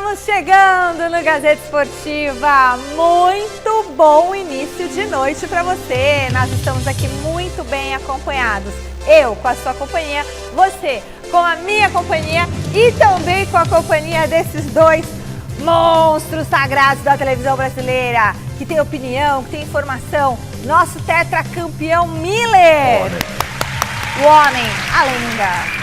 Estamos chegando no Gazeta Esportiva. Muito bom início de noite para você. Nós estamos aqui muito bem acompanhados. Eu com a sua companhia, você com a minha companhia e também com a companhia desses dois monstros sagrados da televisão brasileira, que tem opinião, que tem informação. Nosso tetracampeão Miller, o homem, a lenda.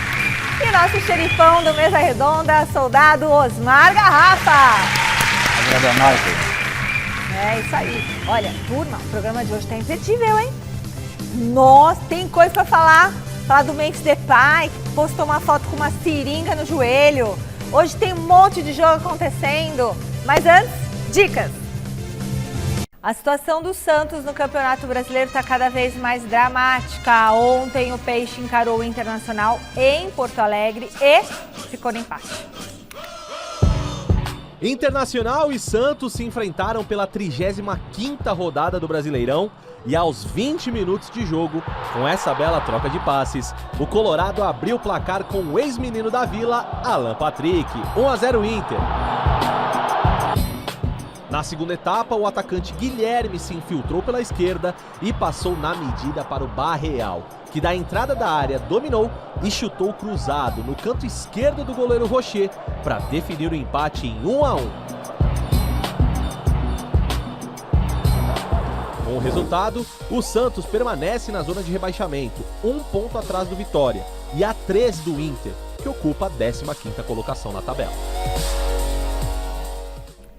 E nosso xerifão do Mesa Redonda, soldado Osmar Garrafa. É isso aí. Olha, turma, o programa de hoje tá imperdível, hein? Nossa, tem coisa pra falar. Falar do Memphis Depay, que postou uma foto com uma seringa no joelho. Hoje tem um monte de jogo acontecendo. Mas antes, dicas. A situação do Santos no Campeonato Brasileiro está cada vez mais dramática. Ontem o Peixe encarou o Internacional em Porto Alegre e ficou no empate. Internacional e Santos se enfrentaram pela 35ª rodada do Brasileirão e aos 20 minutos de jogo, com essa bela troca de passes, o Colorado abriu o placar com o ex-menino da Vila, Alan Patrick, 1-0 Inter. Na segunda etapa, o atacante Guilherme se infiltrou pela esquerda e passou na medida para o Barreal, que da entrada da área dominou e chutou cruzado no canto esquerdo do goleiro Rocher para definir o empate em 1-1. Com o resultado, o Santos permanece na zona de rebaixamento, 1 ponto atrás do Vitória e a 3 do Inter, que ocupa a 15ª colocação na tabela.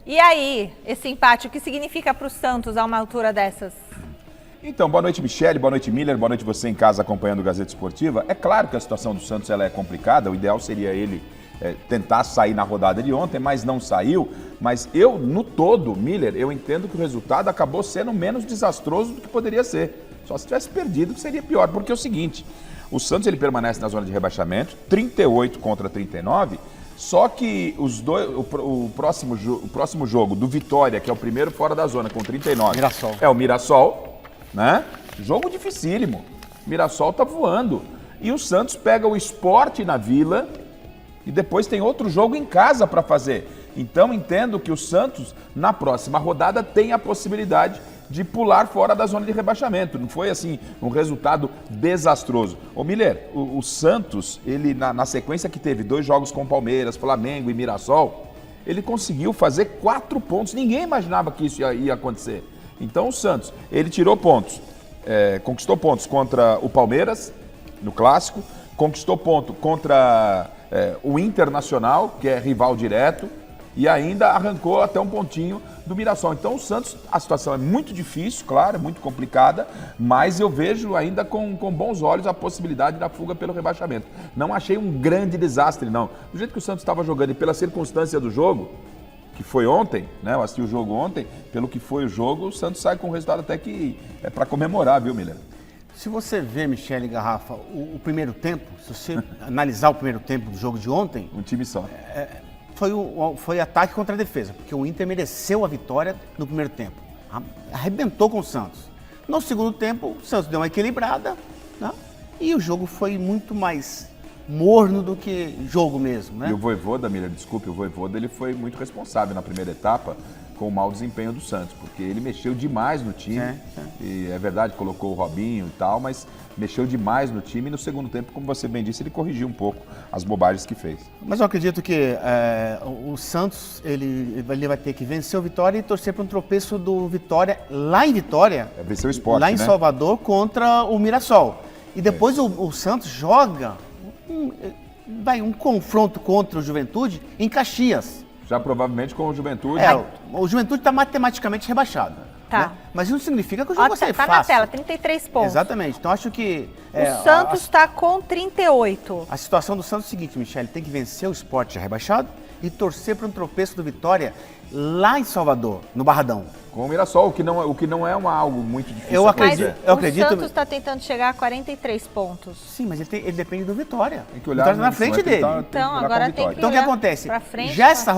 E aí, esse empate, o que significa para o Santos a uma altura dessas? Então, boa noite, Michele, boa noite, Miller, boa noite você em casa acompanhando o Gazeta Esportiva. É claro que a situação do Santos ela é complicada, o ideal seria ele tentar sair na rodada de ontem, mas não saiu. Mas eu, no todo, Miller, eu entendo que o resultado acabou sendo menos desastroso do que poderia ser. Só se tivesse perdido que seria pior, porque é o seguinte, o Santos ele permanece na zona de rebaixamento, 38 contra 39, só que o próximo jogo do Vitória, que é o primeiro fora da zona, com 39, Mirassol. É o Mirassol, né? Jogo dificílimo. Mirassol tá voando. E o Santos pega o Sport na Vila e depois tem outro jogo em casa para fazer. Então entendo que o Santos, na próxima rodada, tem a possibilidade de pular fora da zona de rebaixamento. Não foi assim um resultado desastroso. Ô Miller, o Santos, ele na sequência que teve 2 jogos com Palmeiras, Flamengo e Mirassol, ele conseguiu fazer 4 pontos. Ninguém imaginava que isso ia acontecer. Então o Santos, ele tirou pontos, conquistou pontos contra o Palmeiras, no Clássico, conquistou ponto contra o Internacional, que é rival direto, e ainda arrancou até um pontinho do Mirassol. Então o Santos, a situação é muito difícil, claro, é muito complicada, mas eu vejo ainda com bons olhos a possibilidade da fuga pelo rebaixamento. Não achei um grande desastre, não. Do jeito que o Santos estava jogando e pela circunstância do jogo, que foi ontem, né? Eu assisti o jogo ontem, pelo que foi o jogo, o Santos sai com um resultado até que é para comemorar, viu, Miller? Se você vê, Michele Garrafa, o primeiro tempo, se você analisar o primeiro tempo do jogo de ontem... Um time só. Foi ataque contra a defesa, porque o Inter mereceu a vitória no primeiro tempo. Arrebentou com o Santos. No segundo tempo, o Santos deu uma equilibrada, né? E o jogo foi muito mais morno do que jogo mesmo, né? E o Vojvoda, Miller, desculpe, o Vojvoda ele foi muito responsável na primeira etapa com o mau desempenho do Santos, porque ele mexeu demais no time. E é verdade, colocou o Robinho e tal, mas mexeu demais no time e no segundo tempo, como você bem disse, ele corrigiu um pouco as bobagens que fez. Mas eu acredito que o Santos ele vai ter que vencer o Vitória e torcer para um tropeço do Vitória lá em Vitória. Vencer o Sport, lá em Salvador contra o Mirassol. E depois o Santos joga um confronto contra o Juventude em Caxias. Já provavelmente com o Juventude. O Juventude está matematicamente rebaixado. Tá. Né? Mas isso não significa que o jogo vai ser fácil. Tá na tela, 33 pontos. Exatamente. Então acho que... O Santos está com 38. A situação do Santos é o seguinte, Michele, tem que vencer o Sport já rebaixado e torcer para um tropeço do Vitória lá em Salvador, no Barradão. Com o Mirassol, o que não é algo muito difícil. Eu acredito. O Santos está tentando chegar a 43 pontos. Sim, mas ele depende do Vitória. Tem que olhar, o Vitória tá na frente dele. Então, agora tem que Então o que acontece? Já essa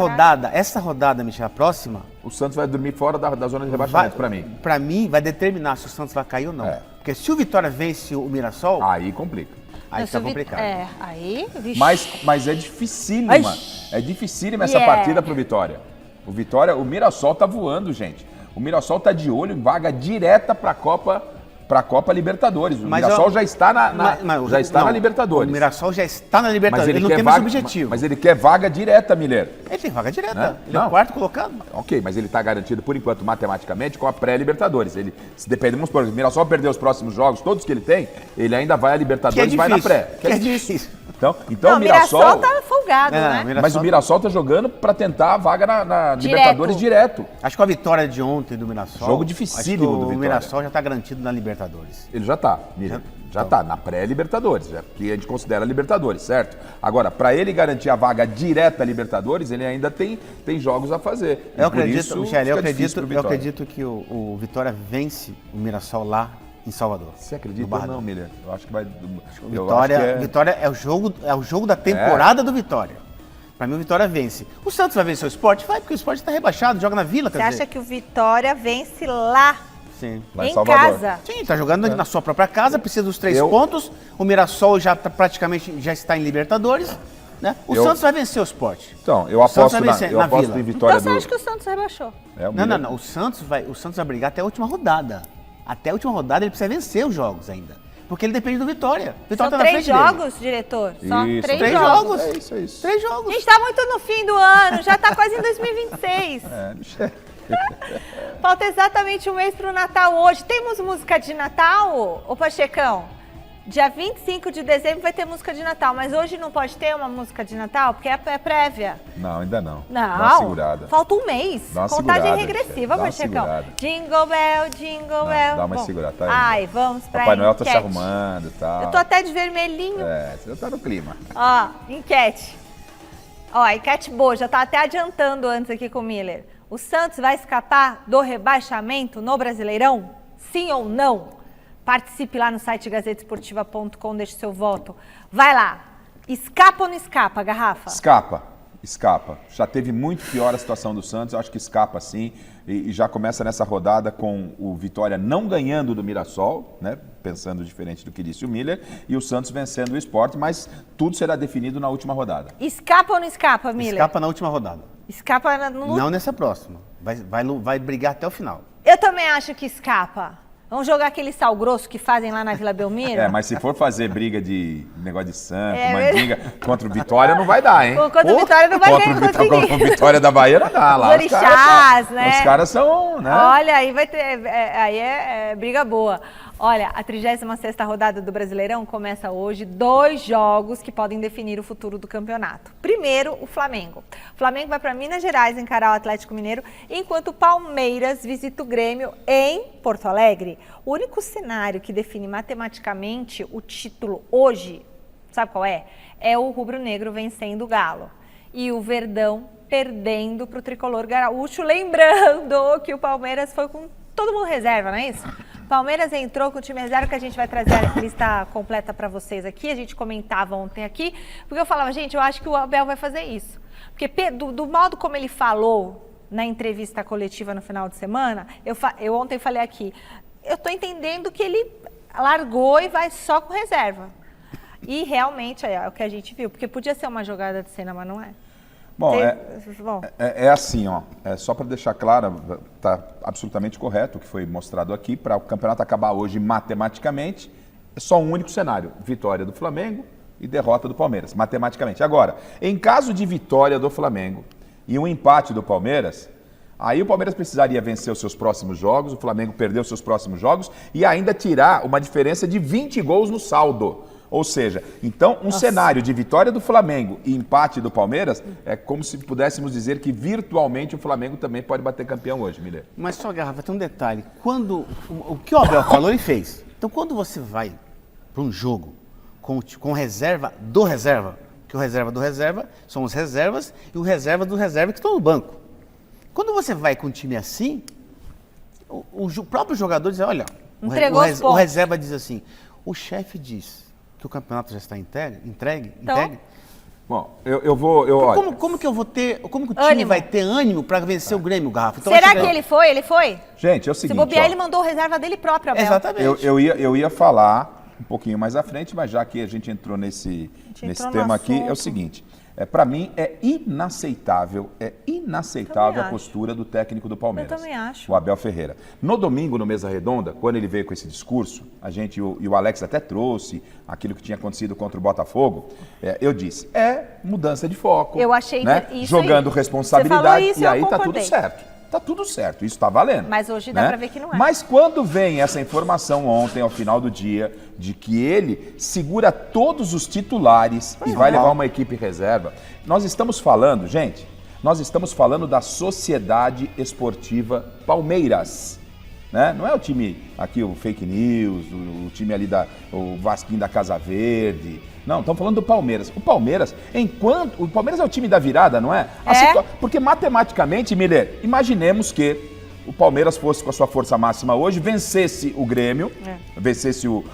rodada, Michel, a próxima... O Santos vai dormir fora da zona de rebaixamento, para mim. Para mim, vai determinar se o Santos vai cair ou não. Porque se o Vitória vence o Mirassol... Aí complica. Aí Não, fica se o Vi- complicado. aí, vixe. Mas é dificílima. Ai. É dificílima essa Yeah. partida pro Vitória. O Mirassol tá voando, gente. O Mirassol tá de olho em vaga direta pra Copa Libertadores. O Mas Mirassol eu- já está na não, Libertadores. O Mirassol já está na Libertadores. Mas Ele não quer tem mais vaga, objetivo. Mas ele quer vaga direta, Miller. Ele tem vaga direta. Né? Ele é Não. o quarto colocado. Ok, mas ele está garantido, por enquanto, matematicamente, com a pré-Libertadores. Ele, se depender, vamos supor, se o Mirassol perder os próximos jogos, todos que ele tem, ele ainda vai à Libertadores e vai na pré. Que é difícil. Então Não, o Mirassol... tá folgado, Não, né? Mirassol- Mas o Mirassol tá jogando para tentar a vaga na Direto. Libertadores direto. Acho que a vitória de ontem do Mirassol... Jogo dificílimo acho que do o Vitória. Mirassol já está garantido na Libertadores. Ele já tá, Miriam. Já tá na pré-Libertadores, que a gente considera Libertadores, certo? Agora, para ele garantir a vaga direta à Libertadores, ele ainda tem jogos a fazer. E Eu por acredito, isso Michele, eu fica difícil acredito, pro eu Vitória. acredito que o Vitória vence o Mirassol lá em Salvador. Você acredita no ou Barradão. não, Miriam? Eu acho que vai... Vitória é o jogo da temporada do Vitória. Pra mim, o Vitória vence. O Santos vai vencer o Sport? Vai, porque o Sport tá rebaixado, joga na Vila, Você quer dizer. acha que o Vitória vence lá, Sim. Lá em em Salvador. casa? Sim, tá jogando na sua própria casa, precisa dos 3 Eu- pontos. O Mirassol já tá, praticamente já está em Libertadores. Né? O Eu- Santos vai vencer o Sport. Então, eu O Santos aposto, vai vencer eu na aposto Vila. em vitória Então você do... acha que o Santos rebaixou? É, o Não, Miriam- não. O Santos vai brigar até a última rodada. Até a última rodada ele precisa vencer os jogos ainda. Porque ele depende do Vitória. O Vitória São tá na 3 frente dele. jogos, diretor? Só Isso, 3 3 jogos. jogos. É isso, é isso. 3 A jogos. gente tá muito no fim do ano, já tá quase em 2026. É, Michele. Falta exatamente um mês pro Natal hoje. Temos música de Natal, ô Pachecão? Dia 25 de dezembro vai ter música de Natal, mas hoje não pode ter uma música de Natal, porque é prévia. Não, ainda não. Não, Dá uma segurada. falta um mês. Dá uma Contagem segurada, regressiva, Michele, dá uma Pachecão. segurada. Jingle bell, jingle bell. Dá uma Bom, segurada, tá aí. Ai, vamos pra Papai Noel tá se enquete. arrumando e tal. Eu tô até de vermelhinho. É, você já tá no clima. Ó, enquete. Ó, enquete boa, já tá até adiantando antes aqui com o Miller. O Santos vai escapar do rebaixamento no Brasileirão? Sim ou não? Participe lá no site gazetesportiva.com, deixe seu voto. Vai lá. Escapa ou não escapa, Garrafa? Escapa. Já teve muito pior a situação do Santos, eu acho que escapa sim. E já começa nessa rodada com o Vitória não ganhando do Mirassol, né? Pensando diferente do que disse o Miller, e o Santos vencendo o Sport, mas tudo será definido na última rodada. Escapa ou não escapa, Miller? Escapa na última rodada. Escapa no... Não nessa próxima. Vai brigar até o final. Eu também acho que escapa. Vamos jogar aquele sal grosso que fazem lá na Vila Belmiro? É, mas se for fazer briga de negócio de santo, É mandinga, contra o Vitória não vai dar, hein? Contra o Vitória não vai conseguir. Contra o Vitória da Bahia não dá lá. Os orixás, né? Os caras são, né? Olha, aí vai ter. Aí é briga boa. Olha, a 36ª rodada do Brasileirão começa hoje. 2 jogos que podem definir o futuro do campeonato. Primeiro, o Flamengo. O Flamengo vai para Minas Gerais encarar o Atlético Mineiro, enquanto o Palmeiras visita o Grêmio em Porto Alegre. O único cenário que define matematicamente o título hoje, sabe qual é? É o rubro-negro vencendo o Galo. E o Verdão perdendo para o tricolor gaúcho, lembrando que o Palmeiras foi com todo mundo reserva, não é isso? Palmeiras entrou com o time reserva, que a gente vai trazer a lista completa para vocês aqui. A gente comentava ontem aqui, porque eu falava, gente, eu acho que o Abel vai fazer isso. Porque do modo como ele falou na entrevista coletiva no final de semana, eu ontem falei aqui, eu tô entendendo que ele largou e vai só com reserva. E realmente é o que a gente viu, porque podia ser uma jogada de cena, mas não é. Bom, Bom. é assim, ó. Só para deixar claro, está absolutamente correto o que foi mostrado aqui. Para o campeonato acabar hoje matematicamente, é só um único cenário: vitória do Flamengo e derrota do Palmeiras, matematicamente. Agora, em caso de vitória do Flamengo e um empate do Palmeiras, aí o Palmeiras precisaria vencer os seus próximos jogos, o Flamengo perdeu os seus próximos jogos e ainda tirar uma diferença de 20 gols no saldo. Ou seja, então um cenário de vitória do Flamengo e empate do Palmeiras é como se pudéssemos dizer que virtualmente o Flamengo também pode bater campeão hoje, Miller. Mas só, Garrafa, tem um detalhe. O que o Abel falou, ele fez. Então, quando você vai para um jogo com reserva do reserva, que o reserva do reserva são os reservas e o reserva do reserva que estão no banco. Quando você vai com um time assim, o próprio jogador diz, olha, Entregou os o pontos. reserva diz assim, o chefe diz que o campeonato já está entregue. Bom, olha, Como que eu vou ter, como que o time Ânimo. vai ter ânimo para vencer o Grêmio, Garrafa? Então, Será acho que ele foi? Ele foi? gente, é o Se seguinte, bobear, ó, ele mandou reserva dele próprio, Abel. Exatamente. eu ia falar um pouquinho mais à frente, mas já que a gente entrou nesse entrou no tema aqui, é o assunto. seguinte. Para mim é inaceitável Também a acho. postura do técnico do Palmeiras. Eu também acho. O Abel Ferreira. No domingo, no Mesa Redonda, quando ele veio com esse discurso, a gente, e o Alex até trouxe aquilo que tinha acontecido contra o Botafogo, eu disse, mudança de foco. Eu achei né? isso Jogando aí. responsabilidade, Você falou isso, e eu aí tá tudo concordei. certo. Tá tudo certo, isso tá valendo. Mas hoje dá né? pra ver que não é. Mas quando vem essa informação ontem, ao final do dia, de que ele segura todos os titulares e vai levar uma equipe reserva, nós estamos falando, gente, da Sociedade Esportiva Palmeiras. Né? Não é o time aqui, o fake news, o time ali o Vasquinho da Casa Verde. Não, estamos falando do Palmeiras. O Palmeiras é o time da virada, não é? Porque matematicamente, Miller, imaginemos que o Palmeiras fosse com a sua força máxima hoje, vencesse o Grêmio,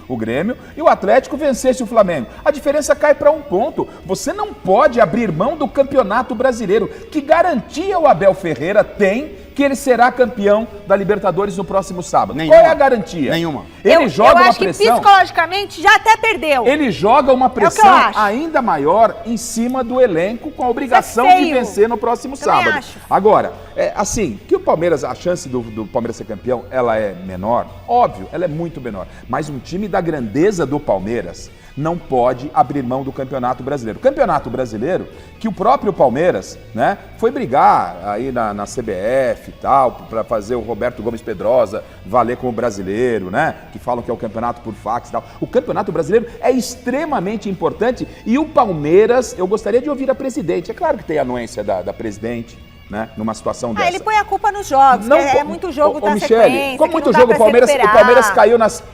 o Grêmio, e o Atlético vencesse o Flamengo. A diferença cai para 1 ponto. Você não pode abrir mão do Campeonato Brasileiro. Que garantia o Abel Ferreira tem que ele será campeão da Libertadores no próximo sábado? Nenhuma. Qual é a garantia? Nenhuma. Ele joga eu uma acho pressão. que psicologicamente já até perdeu. Ele joga uma eu pressão acho. ainda maior em cima do elenco, com a obrigação Isso é de feio. vencer no próximo Também sábado. acho. Agora, assim, que o Palmeiras, a chance do Palmeiras ser campeão, ela é menor? Óbvio, ela é muito menor. Mas um time da grandeza do Palmeiras não pode abrir mão do Campeonato Brasileiro. O Campeonato Brasileiro, que o próprio Palmeiras, né, foi brigar aí na CBF e tal, para fazer o Roberto Gomes Pedrosa valer como brasileiro, né, que falam que é o campeonato por fax e tal. O Campeonato Brasileiro é extremamente importante e o Palmeiras, eu gostaria de ouvir a presidente. É claro que tem a anuência da presidente, né, numa situação dessa. Ele põe a culpa nos jogos, é muito jogo da Michele, sequência, como que muito não dá jogo, pra o Palmeiras recuperar.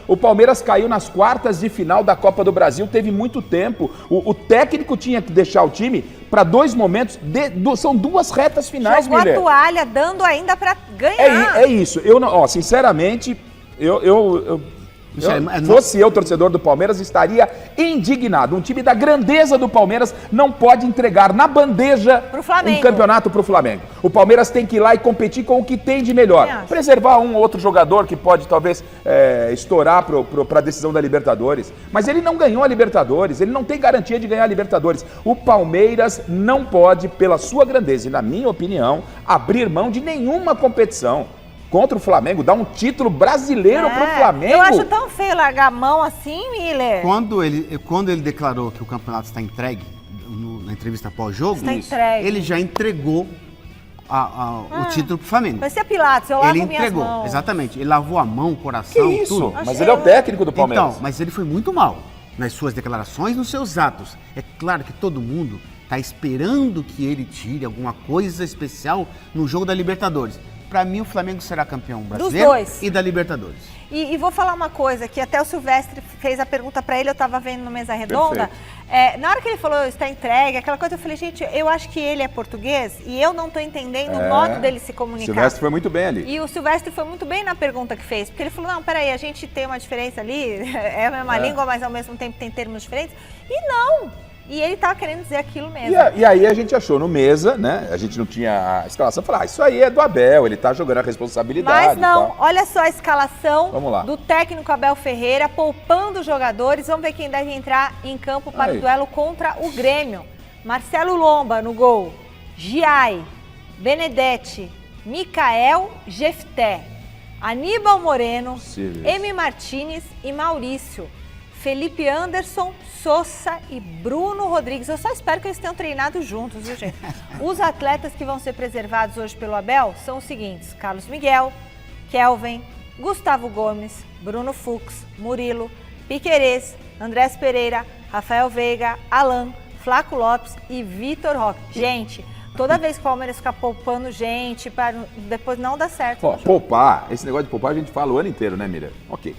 o Palmeiras caiu nas quartas de final da Copa do Brasil, teve muito tempo. O técnico tinha que deixar o time para 2 momentos, são 2 retas finais, Jogou Miller. a toalha, dando ainda pra ganhar. É isso. Eu não, sinceramente, fosse eu torcedor do Palmeiras, estaria indignado. Um time da grandeza do Palmeiras não pode entregar na bandeja Pro Flamengo. um campeonato pro Flamengo. O Palmeiras tem que ir lá e competir com o que tem de melhor. Eu acho. Preservar um ou outro jogador que pode talvez estourar para a decisão da Libertadores. Mas ele não ganhou a Libertadores, ele não tem garantia de ganhar a Libertadores. O Palmeiras não pode, pela sua grandeza e na minha opinião, abrir mão de nenhuma competição. Contra o Flamengo, dar um título brasileiro pro Flamengo. Eu acho tão feio largar a mão assim, Miller. Quando ele declarou que o campeonato está entregue, na entrevista pós-jogo, Está entregue. ele já entregou o título pro Flamengo. Vai ser Pilatos, eu lavo Ele minhas entregou, mãos. exatamente. Ele lavou a mão, o Que coração, isso? tudo. Mas ele é o técnico do Palmeiras. Então, mas ele foi muito mal nas suas declarações, nos seus atos. É claro que todo mundo está esperando que ele tire alguma coisa especial no jogo da Libertadores. Para mim, o Flamengo será campeão brasileiro dois. e da Libertadores. E vou falar uma coisa, que até o Silvestre fez a pergunta pra ele, eu tava vendo no Mesa Redonda. Na hora que ele falou, está entregue, aquela coisa, eu falei, gente, eu acho que ele é português e eu não tô entendendo o modo dele se comunicar. Silvestre foi muito bem ali. E o Silvestre foi muito bem na pergunta que fez, porque ele falou, não, peraí, a gente tem uma diferença ali, é a mesma língua, mas ao mesmo tempo tem termos diferentes. E não! E ele tava querendo dizer aquilo mesmo. E aí a gente achou no Mesa, né? A gente não tinha a escalação. Falou, isso aí é do Abel, ele tá jogando a responsabilidade. Mas não, e tal. olha só a escalação Vamos lá. do técnico Abel Ferreira, poupando os jogadores. Vamos ver quem deve entrar em campo para Aí. o duelo contra o Grêmio. Marcelo Lomba no gol. Giai, Benedetti, Mikael, Jefté, Aníbal Moreno, Possível. M. Martínez e Maurício. Felipe Anderson, Sousa e Bruno Rodrigues. Eu só espero que eles tenham treinado juntos, viu, gente? Os atletas que vão ser preservados hoje pelo Abel são os seguintes: Carlos Miguel, Kelvin, Gustavo Gomes, Bruno Fux, Murilo, Piquerez, Andrés Pereira, Rafael Veiga, Alan, Flaco Lopes e Vitor Roque. Gente, toda vez que o Palmeiras ficar poupando gente, depois não dá certo. Ó, poupar, esse negócio de poupar a gente fala o ano inteiro, né, Miriam? Ok.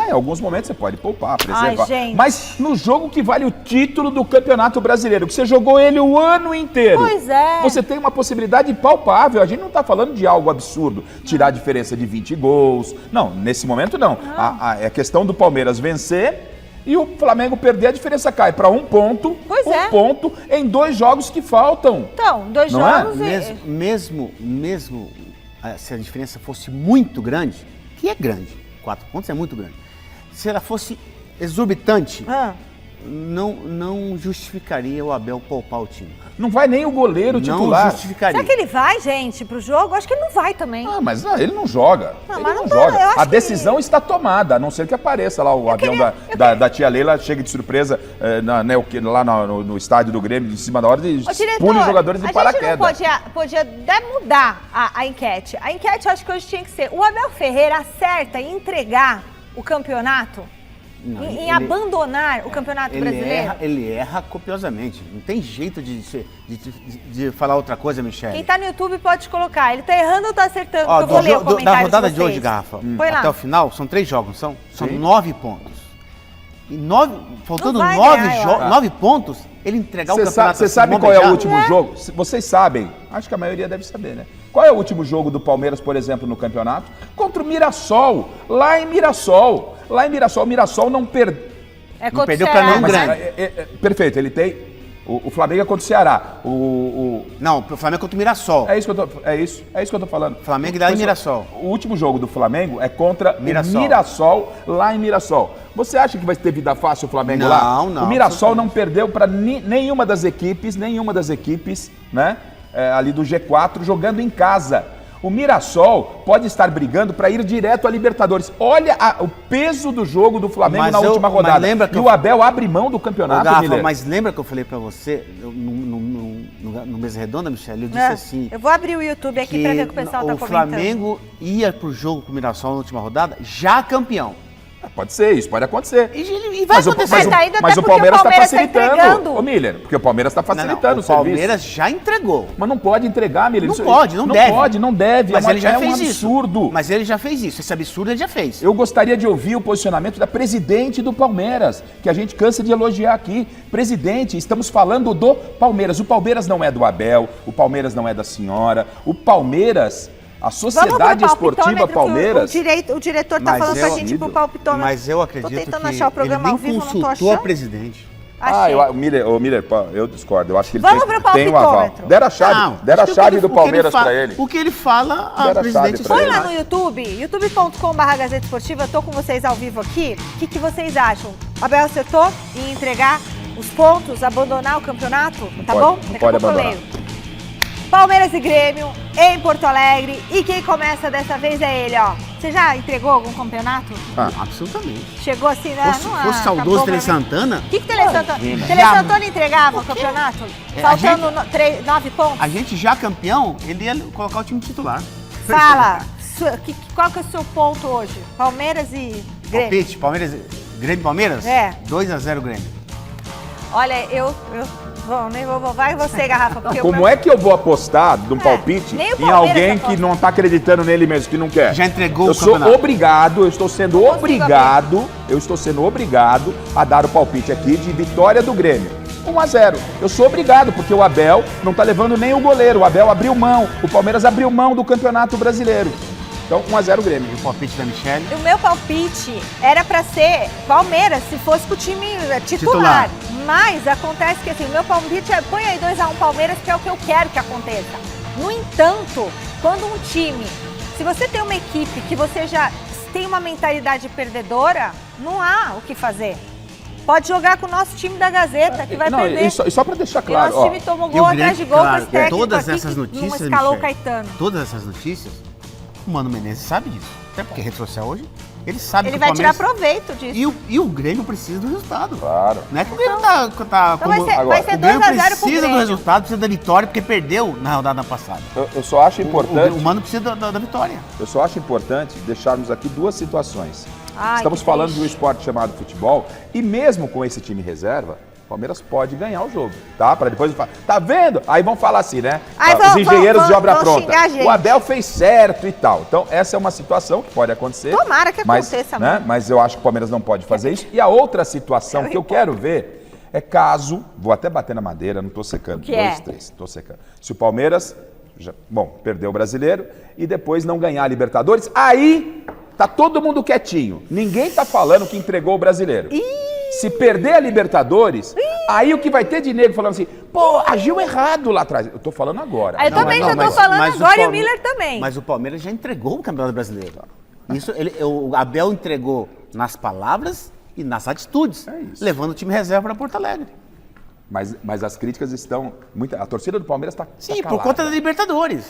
Em alguns momentos você pode poupar, preservar. Ai, gente. Mas no jogo que vale o título do Campeonato Brasileiro, que você jogou ele o ano inteiro. Pois é. Você tem uma possibilidade palpável. A gente não está falando de algo absurdo, tirar a diferença de 20 gols. Não, nesse momento não. É questão do Palmeiras vencer e o Flamengo perder, a diferença cai para 1 ponto. Pois um é. ponto em 2 jogos que faltam. Então, 2 Não é? jogos e... Mesmo se a diferença fosse muito grande, que é grande, 4 pontos é muito grande. Se ela fosse exorbitante, Ah. não justificaria o Abel poupar o time. Não vai nem o goleiro titular. Não justificaria. Será que ele vai, gente, pro jogo? Acho que ele não vai também. Ah, mas ele não joga. Não, Ele mas não não dá, joga. eu acho A que- decisão está tomada, a não ser que apareça lá o avião da tia Leila, chegue de surpresa lá no estádio do Grêmio, em cima da hora, e Ô, diretor, pule os jogadores de a paraquedas. gente não podia até mudar a enquete. A enquete eu acho que hoje tinha que ser: o Abel Ferreira acerta em entregar o campeonato? Não, em ele- abandonar o campeonato brasileiro? Ele erra copiosamente. Não tem jeito de falar outra coisa, Michele. Quem tá no YouTube pode colocar. Ele tá errando ou tá acertando? Ó, Eu vou ler o comentário da rodada de vocês. hoje, Garrafa, Põe lá. até o final, são 3 jogos, são Sim. 9 pontos. E faltando Não vai 9, ganhar, eu acho. 9 pontos, ele entregar o Você campeonato. sabe, assim, qual é o bombejado? último jogo? Vocês sabem, acho que a maioria deve saber, né? Qual é o último jogo do Palmeiras, por exemplo, no campeonato? Contra o Mirassol, lá em Mirassol. Lá em Mirassol, o Mirassol não perdeu. É Não contra o perdeu Ceará. pra nenhum Mas, grande. perfeito, ele tem. O Flamengo é contra o Ceará. Não, o Flamengo contra o Mirassol. É isso que eu tô falando. Flamengo e daí Mirassol. O último jogo do Flamengo é contra Mirassol. o Mirassol, lá em Mirassol. Você acha que vai ter vida fácil o Flamengo Não, lá? não, O Mirassol absolutamente. não perdeu para nenhuma das equipes, né? Ali do G4, jogando em casa. O Mirassol pode estar brigando para ir direto à Libertadores. Olha o peso do jogo do Flamengo Mas na última mas rodada. lembra que E o Abel abre mão do campeonato, Garrafa, Miller. mas lembra que eu falei pra você, no Mesa Redonda, Michele? Eu disse É. assim... Eu vou abrir o YouTube aqui pra ver o que o pessoal tá o comentando. Flamengo ia pro jogo com o Mirassol na última rodada, já campeão. Pode ser, isso pode acontecer. E vai acontecer. Mas tá indo até mas o porque Palmeiras o está Palmeiras tá facilitando. entregando. Ô, Miller, porque o Palmeiras está facilitando o o serviço. Palmeiras já entregou. Mas não pode entregar, Miller. Não Isso- pode, não deve. Não pode, não deve. Mas ele já é fez um isso. absurdo. Mas ele já fez isso. Esse absurdo ele já fez. Eu gostaria de ouvir o posicionamento da presidente do Palmeiras, que a gente cansa de elogiar aqui. Presidente, estamos falando do Palmeiras. O Palmeiras não é do Abel, o Palmeiras não é da senhora. O Palmeiras, a Sociedade Esportiva Palmeiras... O diretor tá Mas falando pra eu- gente ir pro palpitômetro. Mas eu acredito Tô tentando que achar o programa ele ao nem vivo, não tô consultou achando. a presidente. Achei. Miller, pô, eu discordo. Eu acho que ele Vamos tem, pro tem o aval. palpitômetro. Deram a chave, Não, deram a acho que chave o que do ele- o que Palmeiras fa- para ele. O que ele fala, a Deram a presidente chave pra Põe ele. lá no YouTube, youtube.com/Gazeta Esportiva. Eu tô com vocês ao vivo aqui. O que vocês acham? Abel acertou em entregar os pontos, abandonar o campeonato? Tá pode, bom? não Daqui a pode pouco eu abandonar. leio. Palmeiras e Grêmio em Porto Alegre. E quem começa dessa vez é ele, ó. Você já entregou algum campeonato? Absolutamente. Chegou assim, né? Fosse saudoso acabou Tele pra mim. Santana, O que Tele Santana? Imagina. Tele Santana entregava o campeonato? É, Faltando 9 pontos? a gente já campeão, ele ia colocar o time titular. Fala, qual que é o seu ponto hoje? Palmeiras e Grêmio. Palpite, Palmeiras, Grêmio e Palmeiras? É. 2-0 Grêmio. Olha, nem vou, vai você, Garrafa. Porque o Como meu- é que eu vou apostar num palpite nem o em Palmeiras alguém aposta. que não tá acreditando nele mesmo, que não quer? Já entregou eu o sou campeonato. obrigado, eu estou sendo consigo obrigado a dar o palpite aqui de vitória do Grêmio. 1-0. Eu sou obrigado, porque o Abel não tá levando nem o goleiro. O Abel abriu mão, o Palmeiras abriu mão do Campeonato Brasileiro. Então, 1-0 Grêmio. E o palpite da Michele? O meu palpite era pra ser Palmeiras, se fosse com o time titular. Titular. Mas acontece que assim, o meu palpite é põe aí 2-1 Palmeiras, que é o que eu quero que aconteça. No entanto, quando um time, se você tem uma equipe que você já tem uma mentalidade perdedora, não há o que fazer. Pode jogar com o nosso time da Gazeta, que vai Não, perder. e só para deixar E claro, nosso ó, time tomou E gol o atrás de Grêmio, gol com claro, esse técnico todas aqui essas que notícias, não escalou o Michele, Caetano. todas essas notícias, o Mano Menezes sabe disso. Até porque rede social hoje, ele sabe Ele que o vai tirar Palmeiras... proveito disso. E o Grêmio precisa do resultado. Claro. Não é que o Grêmio tá Então vai como... ser, agora, vai ser O Grêmio 2-0 pro precisa do Grêmio. resultado, precisa da vitória, porque perdeu na rodada passada. Eu só acho importante, O Mano precisa da vitória. eu só acho importante deixarmos aqui duas situações. Ai, Estamos que falando triste. de um esporte chamado futebol e mesmo com esse time reserva, o Palmeiras pode ganhar o jogo, tá? Para depois falar, tá vendo? Aí vão falar assim, né? Aí Os engenheiros de vão obra pronta. xingar a gente. O Abel fez certo e tal. Então, essa é uma situação que pode acontecer. Tomara que mas, aconteça, né? mano. Mas eu acho que o Palmeiras não pode fazer isso. E a outra situação que eu quero ver é caso, vou até bater na madeira, não tô secando. O que é? 2, 3, tô secando. Se o Palmeiras, perdeu o Brasileiro e depois não ganhar a Libertadores, aí tá todo mundo quietinho. Ninguém tá falando que entregou o Brasileiro. Se perder a Libertadores, aí o que vai ter de nego falando assim, pô, agiu errado lá atrás. Eu tô falando agora. Aí eu também já tô falando mas agora e o Palme- Miller também. Mas o Palmeiras já entregou o Campeonato Brasileiro. Isso, o Abel entregou nas palavras e nas atitudes, É isso. levando o time reserva para Porto Alegre. Mas as críticas estão... A torcida do Palmeiras está Sim, por conta da Libertadores.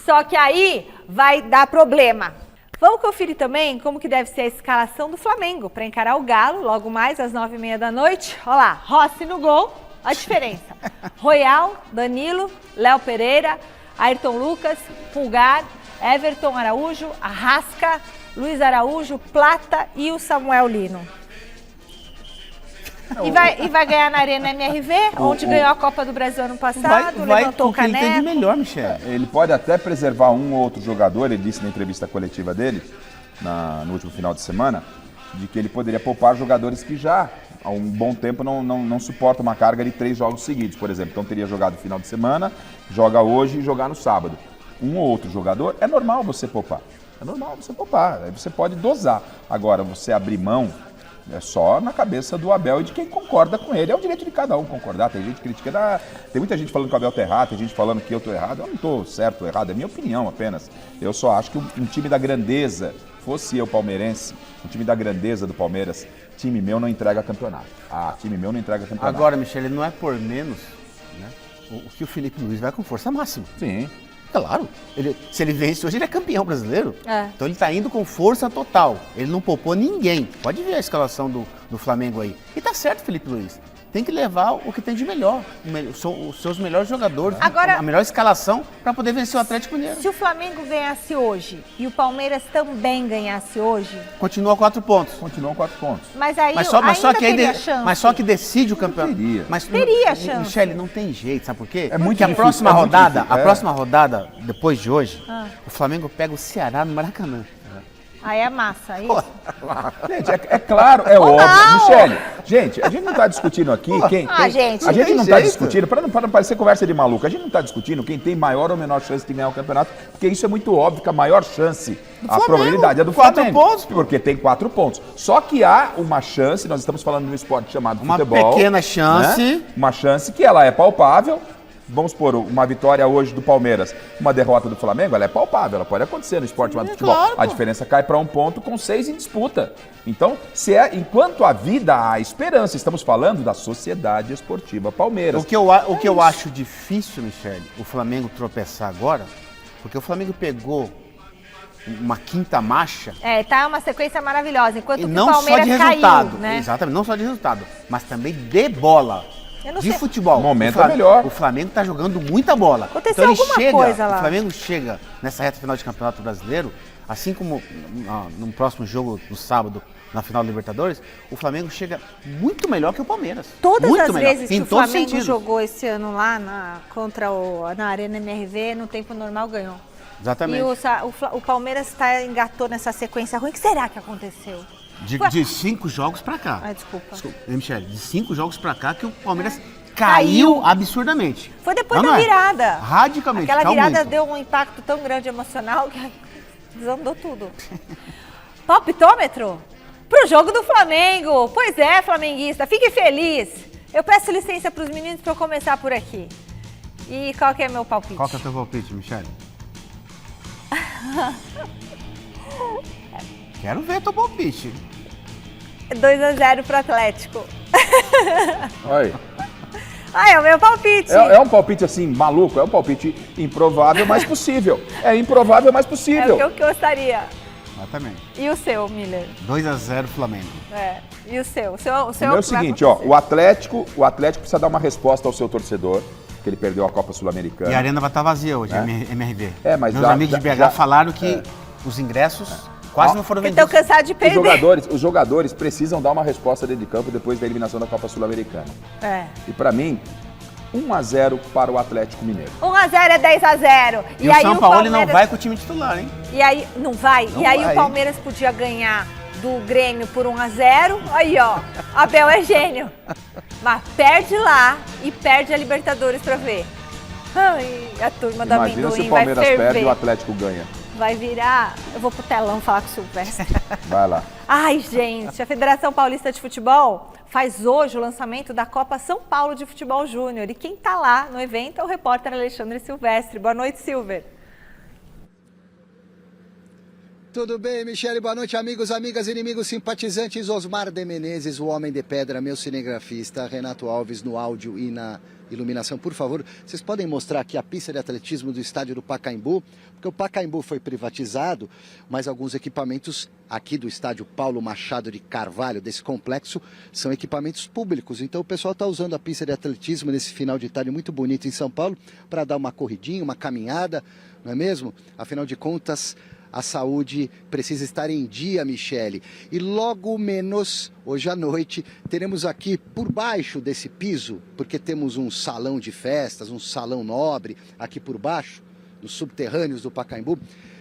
Só que aí vai dar problema. Vamos conferir também como que deve ser a escalação do Flamengo para encarar o Galo logo mais às 9h30 da noite. Olha lá, Rossi no gol, a diferença. Royal, Danilo, Léo Pereira, Ayrton Lucas, Pulgar, Everton Araújo, Arrasca, Luiz Araújo, Plata e o Samuel Lino. E vai ganhar na Arena MRV, onde ganhou a Copa do Brasil ano passado, levantou o com quem tem de caneco. melhor, Michel. Ele pode até preservar um ou outro jogador, ele disse na entrevista coletiva dele, no último final de semana, de que ele poderia poupar jogadores que já há um bom tempo não suportam uma carga de 3 jogos seguidos, por exemplo. Então teria jogado no final de semana, joga hoje e jogar no sábado. Um ou outro jogador, é normal você poupar. É normal você poupar, aí você pode dosar. Agora, você abrir mão, é só na cabeça do Abel e de quem concorda com ele. É o direito de cada um concordar. Tem gente criticando, tem muita gente falando que o Abel tá errado, tem gente falando que eu tô errado. Eu não tô certo ou errado, é minha opinião apenas. Eu só acho que um time da grandeza, fosse eu palmeirense, um time da grandeza do Palmeiras, time meu não entrega campeonato. Time meu não entrega campeonato. Agora, Michel, ele não é por menos, né? O que o Felipe Luiz vai com força máxima. Sim. Claro, se ele vence hoje, ele é campeão brasileiro. É. Então ele está indo com força total. Ele não poupou ninguém. Pode ver a escalação do Flamengo aí. E tá certo, Felipe Luiz. Tem que levar o que tem de melhor. Os seus melhores jogadores. Agora, a melhor escalação para poder vencer o Atlético Mineiro. se o Flamengo ganhasse hoje e o Palmeiras também ganhasse hoje, Continua 4 pontos. Continuam 4 pontos. mas aí Mas só ainda que aí teria chance. mas só que decide o campeonato. Teria. Mas Teria chance. Michele, não tem jeito, sabe por quê? É muito Porque a difícil, próxima é muito rodada, difícil, a é. próxima rodada depois de hoje, o Flamengo pega o Ceará no Maracanã. Aí é massa, isso. Gente, é claro, é óbvio. Michele, gente, a gente não está discutindo aqui quem Ah, gente, a gente tem não está jeito. discutindo, para não parecer conversa de maluco, a gente não está discutindo quem tem maior ou menor chance de ganhar o campeonato, porque isso é muito óbvio que a maior chance, a Flamengo, probabilidade é do 4 Flamengo. pontos, pô. Porque tem 4 pontos. Só que há uma chance, nós estamos falando de um esporte chamado Uma futebol. pequena chance. Né? Uma chance que ela é palpável. Vamos supor, uma vitória hoje do Palmeiras, uma derrota do Flamengo, ela é palpável, ela pode acontecer no esporte chamado futebol. claro, A pô. diferença cai para 1 ponto com 6 em disputa. Então, enquanto há vida, há esperança. Estamos falando da Sociedade Esportiva Palmeiras. O que eu acho difícil, Michele, o Flamengo tropeçar agora, porque o Flamengo pegou uma quinta marcha Tá uma sequência maravilhosa, enquanto e que o não só Palmeiras de resultado. caiu, né? Exatamente, não só de resultado, mas também de bola. Eu não De sei. futebol. O momento Fla- é melhor. O Flamengo tá jogando muita bola. Aconteceu então ele alguma chega, coisa lá. O Flamengo chega nessa reta final de Campeonato Brasileiro, assim como no próximo jogo, no sábado, na final da Libertadores, o Flamengo chega muito melhor que o Palmeiras. Todas muito as melhor, vezes em que o todos os Flamengo sentidos. jogou esse ano lá na Arena MRV, no tempo normal ganhou. Exatamente. E o Palmeiras engatou nessa sequência ruim. O que será que aconteceu? De 5 jogos pra cá. Ah, desculpa. Michele, de 5 jogos pra cá que o Palmeiras caiu absurdamente. Foi depois Não da é? virada. Radicalmente. Aquela caiu virada muito. deu um impacto tão grande emocional que desandou tudo. Palpitômetro pro jogo do Flamengo. Pois é, flamenguista, fique feliz. Eu peço licença pros meninos para eu começar por aqui. E qual que é meu palpite? Qual que é o teu palpite, Michele? Quero ver teu palpite. 2-0 pro Atlético. Olha, É o meu palpite. é um palpite assim, maluco, é um palpite improvável, mas possível. É improvável, mas É possível. o que eu gostaria. Exatamente. E o seu, Miller? 2-0 Flamengo. E o seu? O seu O meu é o que vai seguinte, ó, acontecer? o Atlético precisa dar uma resposta ao seu torcedor, que ele perdeu a Copa Sul-Americana. E a arena vai estar vazia hoje, MRV. Mas Meus amigos de BH falaram que os ingressos quase não foram Estão vendidos. cansados de perder. Os jogadores precisam dar uma resposta dentro de campo depois da eliminação da Copa Sul-Americana. E pra mim, 1-0 para o Atlético Mineiro. 1-0 é 10-0. E o aí São Paulo não Palmeiras- vai com o time titular, hein? E aí, não vai? Não e aí vai. o Palmeiras podia ganhar do Grêmio por 1-0. Aí, ó, Abel é gênio. Mas perde lá e perde a Libertadores pra ver. Ai, a turma do Imagina se amendoim o vai Palmeiras perde e ferver. o Atlético ganha. Vai virar... Eu vou pro telão falar com o Silvestre. Vai lá. Ai, gente, a Federação Paulista de Futebol faz hoje o lançamento da Copa São Paulo de Futebol Júnior. E quem tá lá no evento é o repórter Alexandre Silvestre. Boa noite, Silver. tudo bem, Michele? Boa noite, amigos, amigas, inimigos, simpatizantes. Osmar de Menezes, o Homem de Pedra, meu cinegrafista. Renato Alves no áudio e na iluminação. Por favor, vocês podem mostrar aqui a pista de atletismo do estádio do Pacaembu, porque o Pacaembu foi privatizado, mas alguns equipamentos aqui do estádio Paulo Machado de Carvalho, desse complexo, são equipamentos públicos. Então o pessoal está usando a pista de atletismo nesse final de tarde muito bonito em São Paulo para dar uma corridinha, uma caminhada, não é mesmo? Afinal de contas, a saúde precisa estar em dia, Michele. E logo menos, hoje à noite, teremos aqui por baixo desse piso, porque temos um salão de festas, um salão nobre aqui por baixo, nos subterrâneos do Pacaembu,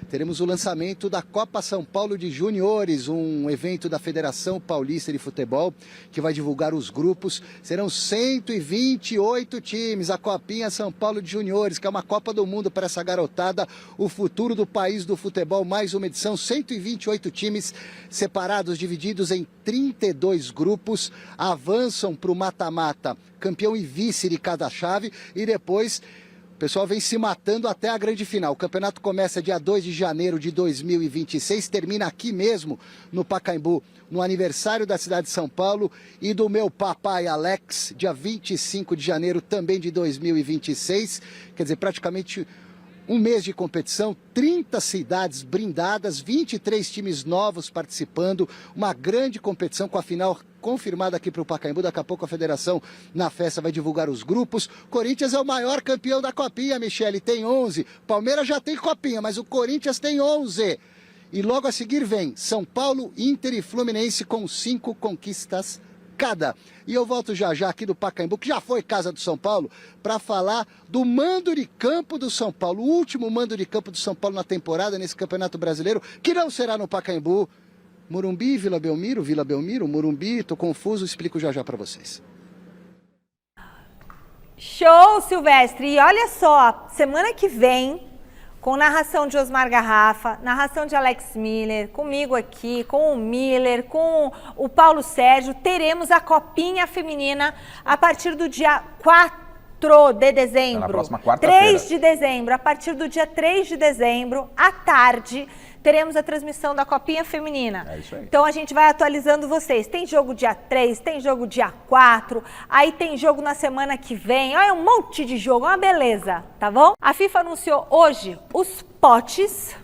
teremos o lançamento da Copa São Paulo de Juniores, um evento da Federação Paulista de Futebol, que vai divulgar os grupos. Serão 128 times, a Copinha São Paulo de Juniores, que é uma Copa do Mundo para essa garotada, o futuro do país do futebol, mais uma edição, 128 times separados, divididos em 32 grupos, avançam para o mata-mata, campeão e vice de cada chave, e depois o pessoal vem se matando até a grande final. O campeonato começa dia 2 de janeiro de 2026, termina aqui mesmo no Pacaembu, no aniversário da cidade de São Paulo e do meu papai Alex, dia 25 de janeiro também de 2026. Quer dizer, praticamente um mês de competição, 30 cidades brindadas, 23 times novos participando, uma grande competição com a final confirmada aqui para o Pacaembu. Daqui a pouco a federação na festa vai divulgar os grupos. Corinthians é o maior campeão da Copinha, Michele, tem 11. Palmeiras já tem Copinha, mas o Corinthians tem 11. E logo a seguir vem São Paulo, Inter e Fluminense com 5 conquistas cada. E eu volto já já aqui do Pacaembu, que já foi casa do São Paulo, para falar do mando de campo do São Paulo, o último mando de campo do São Paulo na temporada, nesse Campeonato Brasileiro, que não será no Pacaembu. Morumbi, Vila Belmiro, Morumbi, tô confuso, explico já já para vocês. Show, Silvestre! E olha só, semana que vem, com narração de Osmar Garrafa, narração de Alex Miller, comigo aqui, com o Miller, com o Paulo Sérgio, teremos a Copinha Feminina a partir do dia 4 de dezembro. Na próxima quarta-feira. 3 de dezembro, a partir do dia 3 de dezembro, à tarde, teremos a transmissão da Copinha Feminina. É isso aí. Então a gente vai atualizando vocês. Tem jogo dia 3, tem jogo dia 4, aí tem jogo na semana que vem. Olha, um monte de jogo, uma beleza, tá bom? A FIFA anunciou hoje os potes,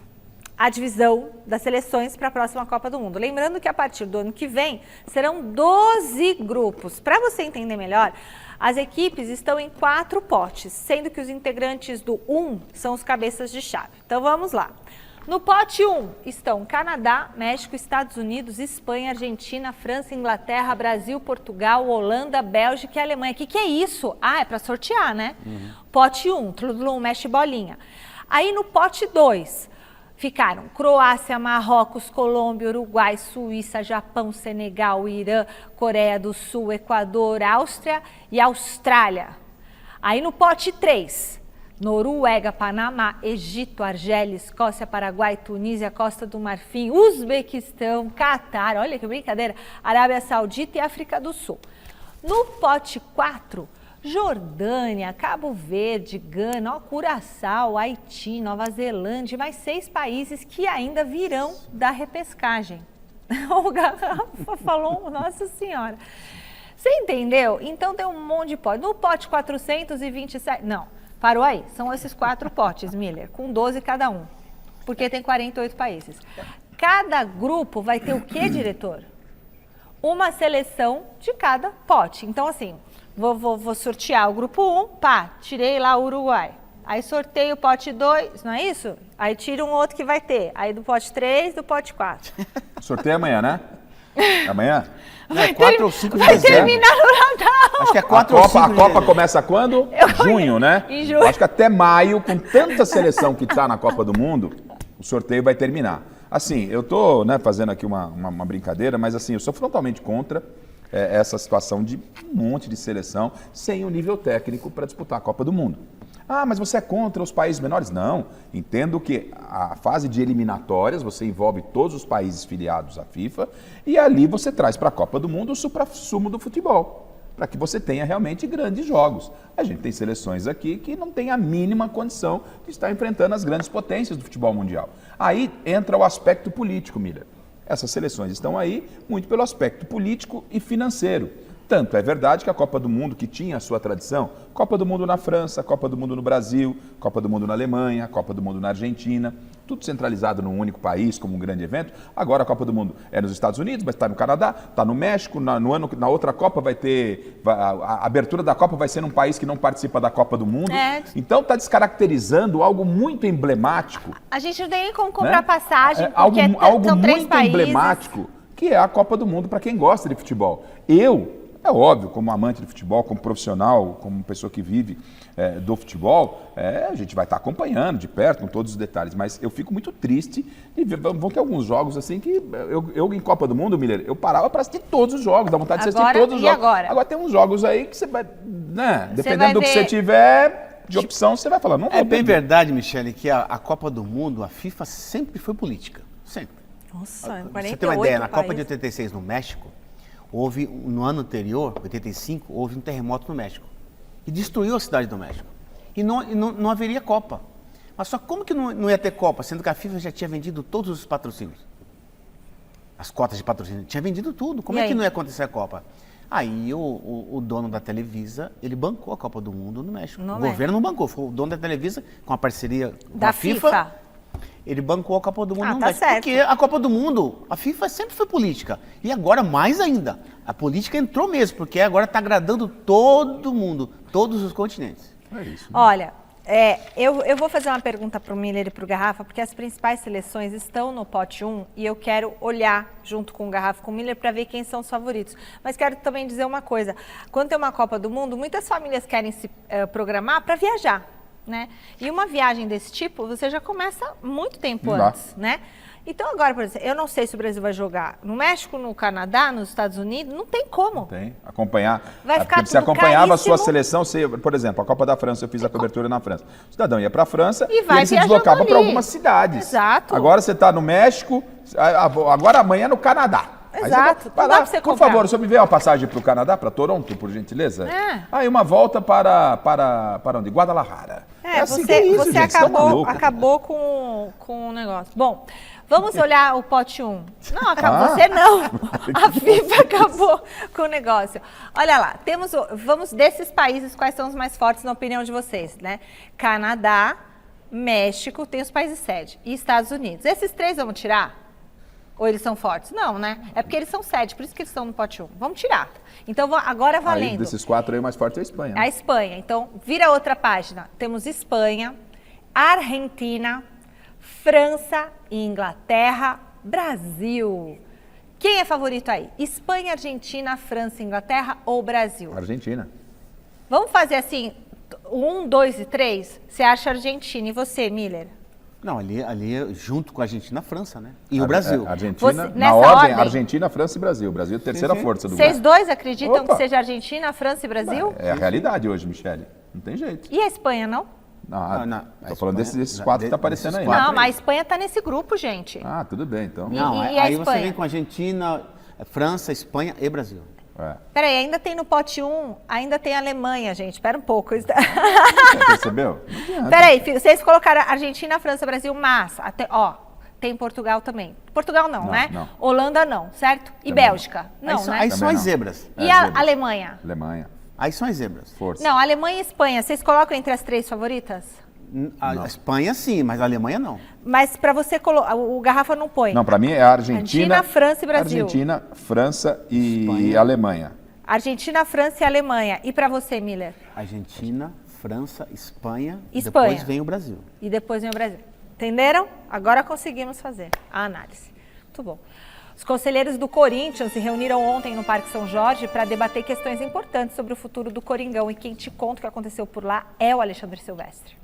a divisão das seleções para a próxima Copa do Mundo. Lembrando que a partir do ano que vem serão 12 grupos. Para você entender melhor, as equipes estão em 4 potes, sendo que os integrantes do 1 são os cabeças de chave. Então vamos lá. No pote 1 estão Canadá, México, Estados Unidos, Espanha, Argentina, França, Inglaterra, Brasil, Portugal, Holanda, Bélgica e Alemanha. O que é isso? Ah, é para sortear, né? Pote 1, Trudlum, mexe bolinha. Aí no pote 2 ficaram Croácia, Marrocos, Colômbia, Uruguai, Suíça, Japão, Senegal, Irã, Coreia do Sul, Equador, Áustria e Austrália. Aí no pote 3... Noruega, Panamá, Egito, Argélia, Escócia, Paraguai, Tunísia, Costa do Marfim, Uzbequistão, Catar, olha que brincadeira, Arábia Saudita e África do Sul. No pote 4, Jordânia, Cabo Verde, Gana, Curaçao, Haiti, Nova Zelândia e mais 6 países que ainda virão da repescagem. O Garrafa falou, nossa senhora. Você entendeu? Então tem um monte de pote. No pote 427, não. Parou aí, são esses 4 potes, Miller, com 12 cada um, porque tem 48 países. Cada grupo vai ter o quê, diretor? Uma seleção de cada pote. Então, assim, vou sortear o grupo 1, pá, tirei lá o Uruguai. Aí sorteio o pote 2, não é isso? Aí tira um outro que vai ter. Aí do pote 3, do pote 4. Sorteio amanhã, né? Amanhã? Vai 4 ou 5 de vai dezembro. terminar no Natal. Acho que é 4 ou 5 A de Copa dezembro. começa quando? Junho, né? Em junho. Acho que até maio, com tanta seleção que está na Copa do Mundo, o sorteio vai terminar. Assim, eu tô, né, fazendo aqui uma brincadeira, mas assim, eu sou frontalmente contra essa situação de um monte de seleção sem o nível técnico para disputar a Copa do Mundo. Ah, mas você é contra os países menores? Não. Entendo que a fase de eliminatórias, você envolve todos os países filiados à FIFA e ali você traz para a Copa do Mundo o suprassumo do futebol. para que você tenha realmente grandes jogos. A gente tem seleções aqui que não tem a mínima condição de estar enfrentando as grandes potências do futebol mundial. Aí entra o aspecto político, Miller. Essas seleções estão aí muito pelo aspecto político e financeiro. Tanto é verdade que a Copa do Mundo, que tinha a sua tradição, Copa do Mundo na França, Copa do Mundo no Brasil, Copa do Mundo na Alemanha, Copa do Mundo na Argentina, tudo centralizado num único país como um grande evento. Agora a Copa do Mundo é nos Estados Unidos, mas está no Canadá, está no México, na outra Copa a abertura da Copa vai ser num país que não participa da Copa do Mundo. Então está descaracterizando algo muito emblemático. A gente não tem nem como comprar passagem, porque algo são 3 muito países. emblemático, que é a Copa do Mundo para quem gosta de futebol. É óbvio, como amante de futebol, como profissional, como pessoa que vive do futebol, a gente vai estar acompanhando de perto, com todos os detalhes, mas eu fico muito triste de ver, vão ter alguns jogos assim que eu em Copa do Mundo, Miller, eu parava para assistir todos os jogos, dá vontade de assistir todos os jogos. Agora tem uns jogos aí que você vai, né, dependendo do que você tiver de opção, você vai falar, não vou É bem verdade, Michele, que a Copa do Mundo, a FIFA sempre foi política, sempre. Nossa, 48 Você tem uma ideia, na Copa de países. 86 no México, no ano anterior, 85, houve um terremoto no México. E destruiu a cidade do México. E não haveria Copa. Mas só como que não ia ter Copa, sendo que a FIFA já tinha vendido todos os patrocínios? As cotas de patrocínio. Tinha vendido tudo. Como é que não ia acontecer a Copa? Aí o dono da Televisa, ele bancou a Copa do Mundo no México. O governo não bancou, foi o dono da Televisa, com a parceria com a FIFA. Ele bancou a Copa do Mundo no México. Certo. Porque a Copa do Mundo, a FIFA sempre foi política. E agora mais ainda. A política entrou mesmo, porque agora está agradando todo mundo, todos os continentes. É isso. Olha, eu vou fazer uma pergunta para o Miller e para o Garrafa, porque as principais seleções estão no pote 1 e eu quero olhar junto com o Garrafa e com o Miller para ver quem são os favoritos. Mas quero também dizer uma coisa. Quando tem uma Copa do Mundo, muitas famílias querem se programar para viajar. Né? E uma viagem desse tipo, você já começa muito tempo antes, né? Então agora, por exemplo, eu não sei se o Brasil vai jogar no México, no Canadá, nos Estados Unidos, não tem como. Não tem. Acompanhar. Vai ficar porque você tudo acompanhava caríssimo. a sua seleção, por exemplo, a Copa da França, eu fiz a cobertura na França. O cidadão ia para a França E e vai ele se viajando deslocava para ali. algumas cidades. Exato. Agora você está no México, agora amanhã no Canadá. Aí Exato. Vai Não dá lá, pra você por comprar. favor, o senhor me vê uma passagem para o Canadá, para Toronto, por gentileza? Aí uma volta para onde? Guadalajara. Assim que é isso, você gente, vocês estão malucos. acabou com o negócio. Bom, vamos olhar o pote 1. Não, acabou, você não. A FIFA acabou com o negócio. Olha lá, vamos desses países, quais são os mais fortes na opinião de vocês, né? Canadá, México, tem os países sede, e Estados Unidos. Esses 3 vamos tirar? Ou eles são fortes? Não, né? É porque eles são sede, por isso que eles estão no pote 1. Vamos tirar. Então, agora valendo. Aí, desses 4 aí, o mais forte é a Espanha. A Espanha. Então, vira outra página. Temos Espanha, Argentina, França, Inglaterra, Brasil. Quem é favorito aí? Espanha, Argentina, França, Inglaterra ou Brasil? Argentina. Vamos fazer assim, 1, 2 e 3? Você acha Argentina. E você, Miller? Não, ali junto com a Argentina, a França, né? E o Brasil. Argentina, Nessa na ordem, ordem? Argentina, França e Brasil. O Brasil é a terceira força do Vocês grupo. dois acreditam Opa. que seja Argentina, França e Brasil? É a realidade hoje, Michele. Não tem jeito. E a Espanha, não? Tô falando desses 4 que tá aparecendo aí. Não, mas a Espanha tá nesse grupo, gente. Ah, tudo bem, então. Não, E a aí você Espanha? vem com a Argentina, França, Espanha e Brasil. Peraí, ainda tem no pote 1, ainda tem a Alemanha, gente. Espera um pouco. Você percebeu? Não adianta. Peraí, vocês colocaram Argentina, França, Brasil, mas, tem Portugal também. Portugal não, né? Não. Holanda não, certo? E Também Bélgica? Não, aí né? aí são Também as não. zebras. E a zebras. Alemanha? Alemanha. Aí são as zebras. Força. Não, Alemanha e Espanha, vocês colocam entre as 3 favoritas? A Espanha sim, mas a Alemanha não. Mas para você, o Garrafa não põe. Não, para mim é a Argentina, Argentina, França e Brasil. Argentina, França e Espanha. Alemanha. Argentina, França e Alemanha. E para você, Miller? Argentina, França, Espanha. Espanha. Depois vem o Brasil. E depois vem o Brasil. Entenderam? Agora conseguimos fazer a análise. Muito bom. Os conselheiros do Corinthians se reuniram ontem no Parque São Jorge para debater questões importantes sobre o futuro do Coringão. E quem te conta o que aconteceu por lá é o Alexandre Silvestre.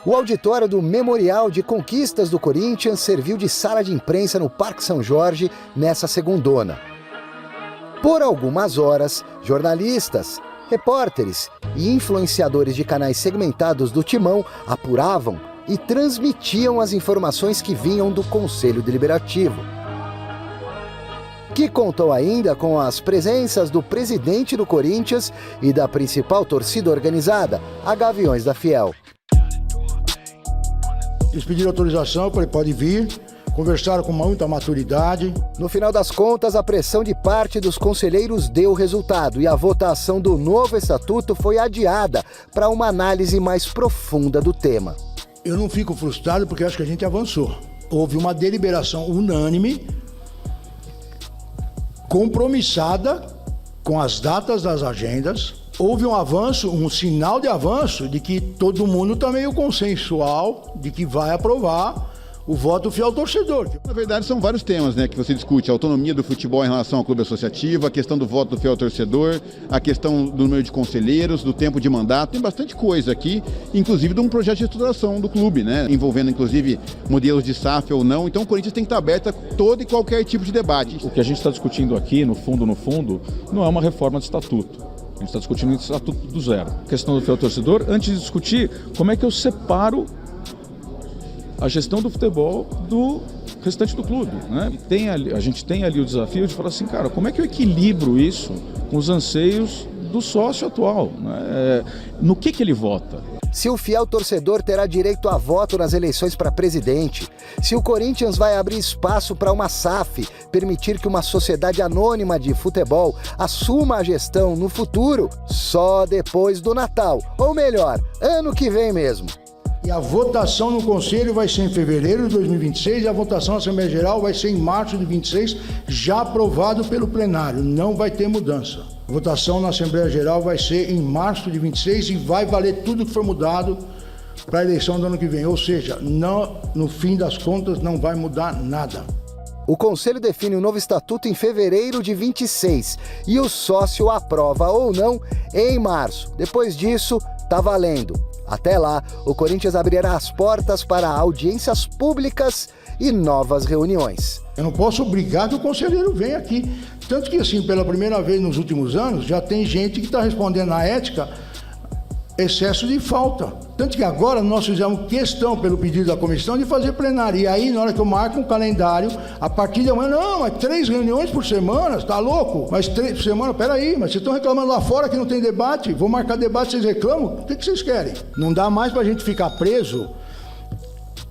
O auditório do Memorial de Conquistas do Corinthians serviu de sala de imprensa no Parque São Jorge nessa segundona. Por algumas horas, jornalistas, repórteres e influenciadores de canais segmentados do Timão apuravam e transmitiam as informações que vinham do Conselho Deliberativo. que contou ainda com as presenças do presidente do Corinthians e da principal torcida organizada, a Gaviões da Fiel. Eles pediram autorização, eu falei, pode vir. Conversaram com muita maturidade. No final das contas, a pressão de parte dos conselheiros deu resultado e a votação do novo estatuto foi adiada para uma análise mais profunda do tema. Eu não fico frustrado porque acho que a gente avançou. Houve uma deliberação unânime, compromissada com as datas das agendas. Houve um avanço, um sinal de avanço de que todo mundo está meio consensual de que vai aprovar o voto fiel ao torcedor. Na verdade, são vários temas, né, que você discute. A autonomia do futebol em relação ao clube associativo, a questão do voto do fiel ao torcedor, a questão do número de conselheiros, do tempo de mandato. Tem bastante coisa aqui, inclusive de um projeto de estruturação do clube, né, envolvendo inclusive modelos de SAF ou não. Então o Corinthians tem que estar aberto a todo e qualquer tipo de debate. O que a gente está discutindo aqui, no fundo, não é uma reforma de estatuto. A gente está discutindo o estatuto do zero. A questão do fiel ao torcedor, antes de discutir como é que eu separo a gestão do futebol do restante do clube, né? A gente tem ali o desafio de falar assim, cara, como é que eu equilibro isso com os anseios do sócio atual, né? No que ele vota? Se o fiel torcedor terá direito a voto nas eleições para presidente, se o Corinthians vai abrir espaço para uma SAF, permitir que uma sociedade anônima de futebol assuma a gestão no futuro, só depois do Natal, ou melhor, ano que vem mesmo. E a votação no Conselho vai ser em fevereiro de 2026 e a votação na Assembleia Geral vai ser em março de 26, já aprovado pelo plenário. Não vai ter mudança. A votação na Assembleia Geral vai ser em março de 26 e vai valer tudo que for mudado para a eleição do ano que vem. Ou seja, no fim das contas não vai mudar nada. O Conselho define o novo estatuto em fevereiro de 26 e o sócio aprova ou não em março. Depois disso, tá valendo. Até lá, o Corinthians abrirá as portas para audiências públicas e novas reuniões. Eu não posso obrigar que o conselheiro venha aqui. Tanto que, assim, pela primeira vez nos últimos anos, já tem gente que está respondendo na ética excesso de falta. Tanto que agora nós fizemos questão, pelo pedido da comissão, de fazer plenária. E aí, na hora que eu marco um calendário, a partir de amanhã, não, mas 3 reuniões por semana, tá louco? Mas 3 por semana, peraí, mas vocês estão reclamando lá fora que não tem debate? Vou marcar debate, vocês reclamam? O que vocês querem? Não dá mais pra gente ficar preso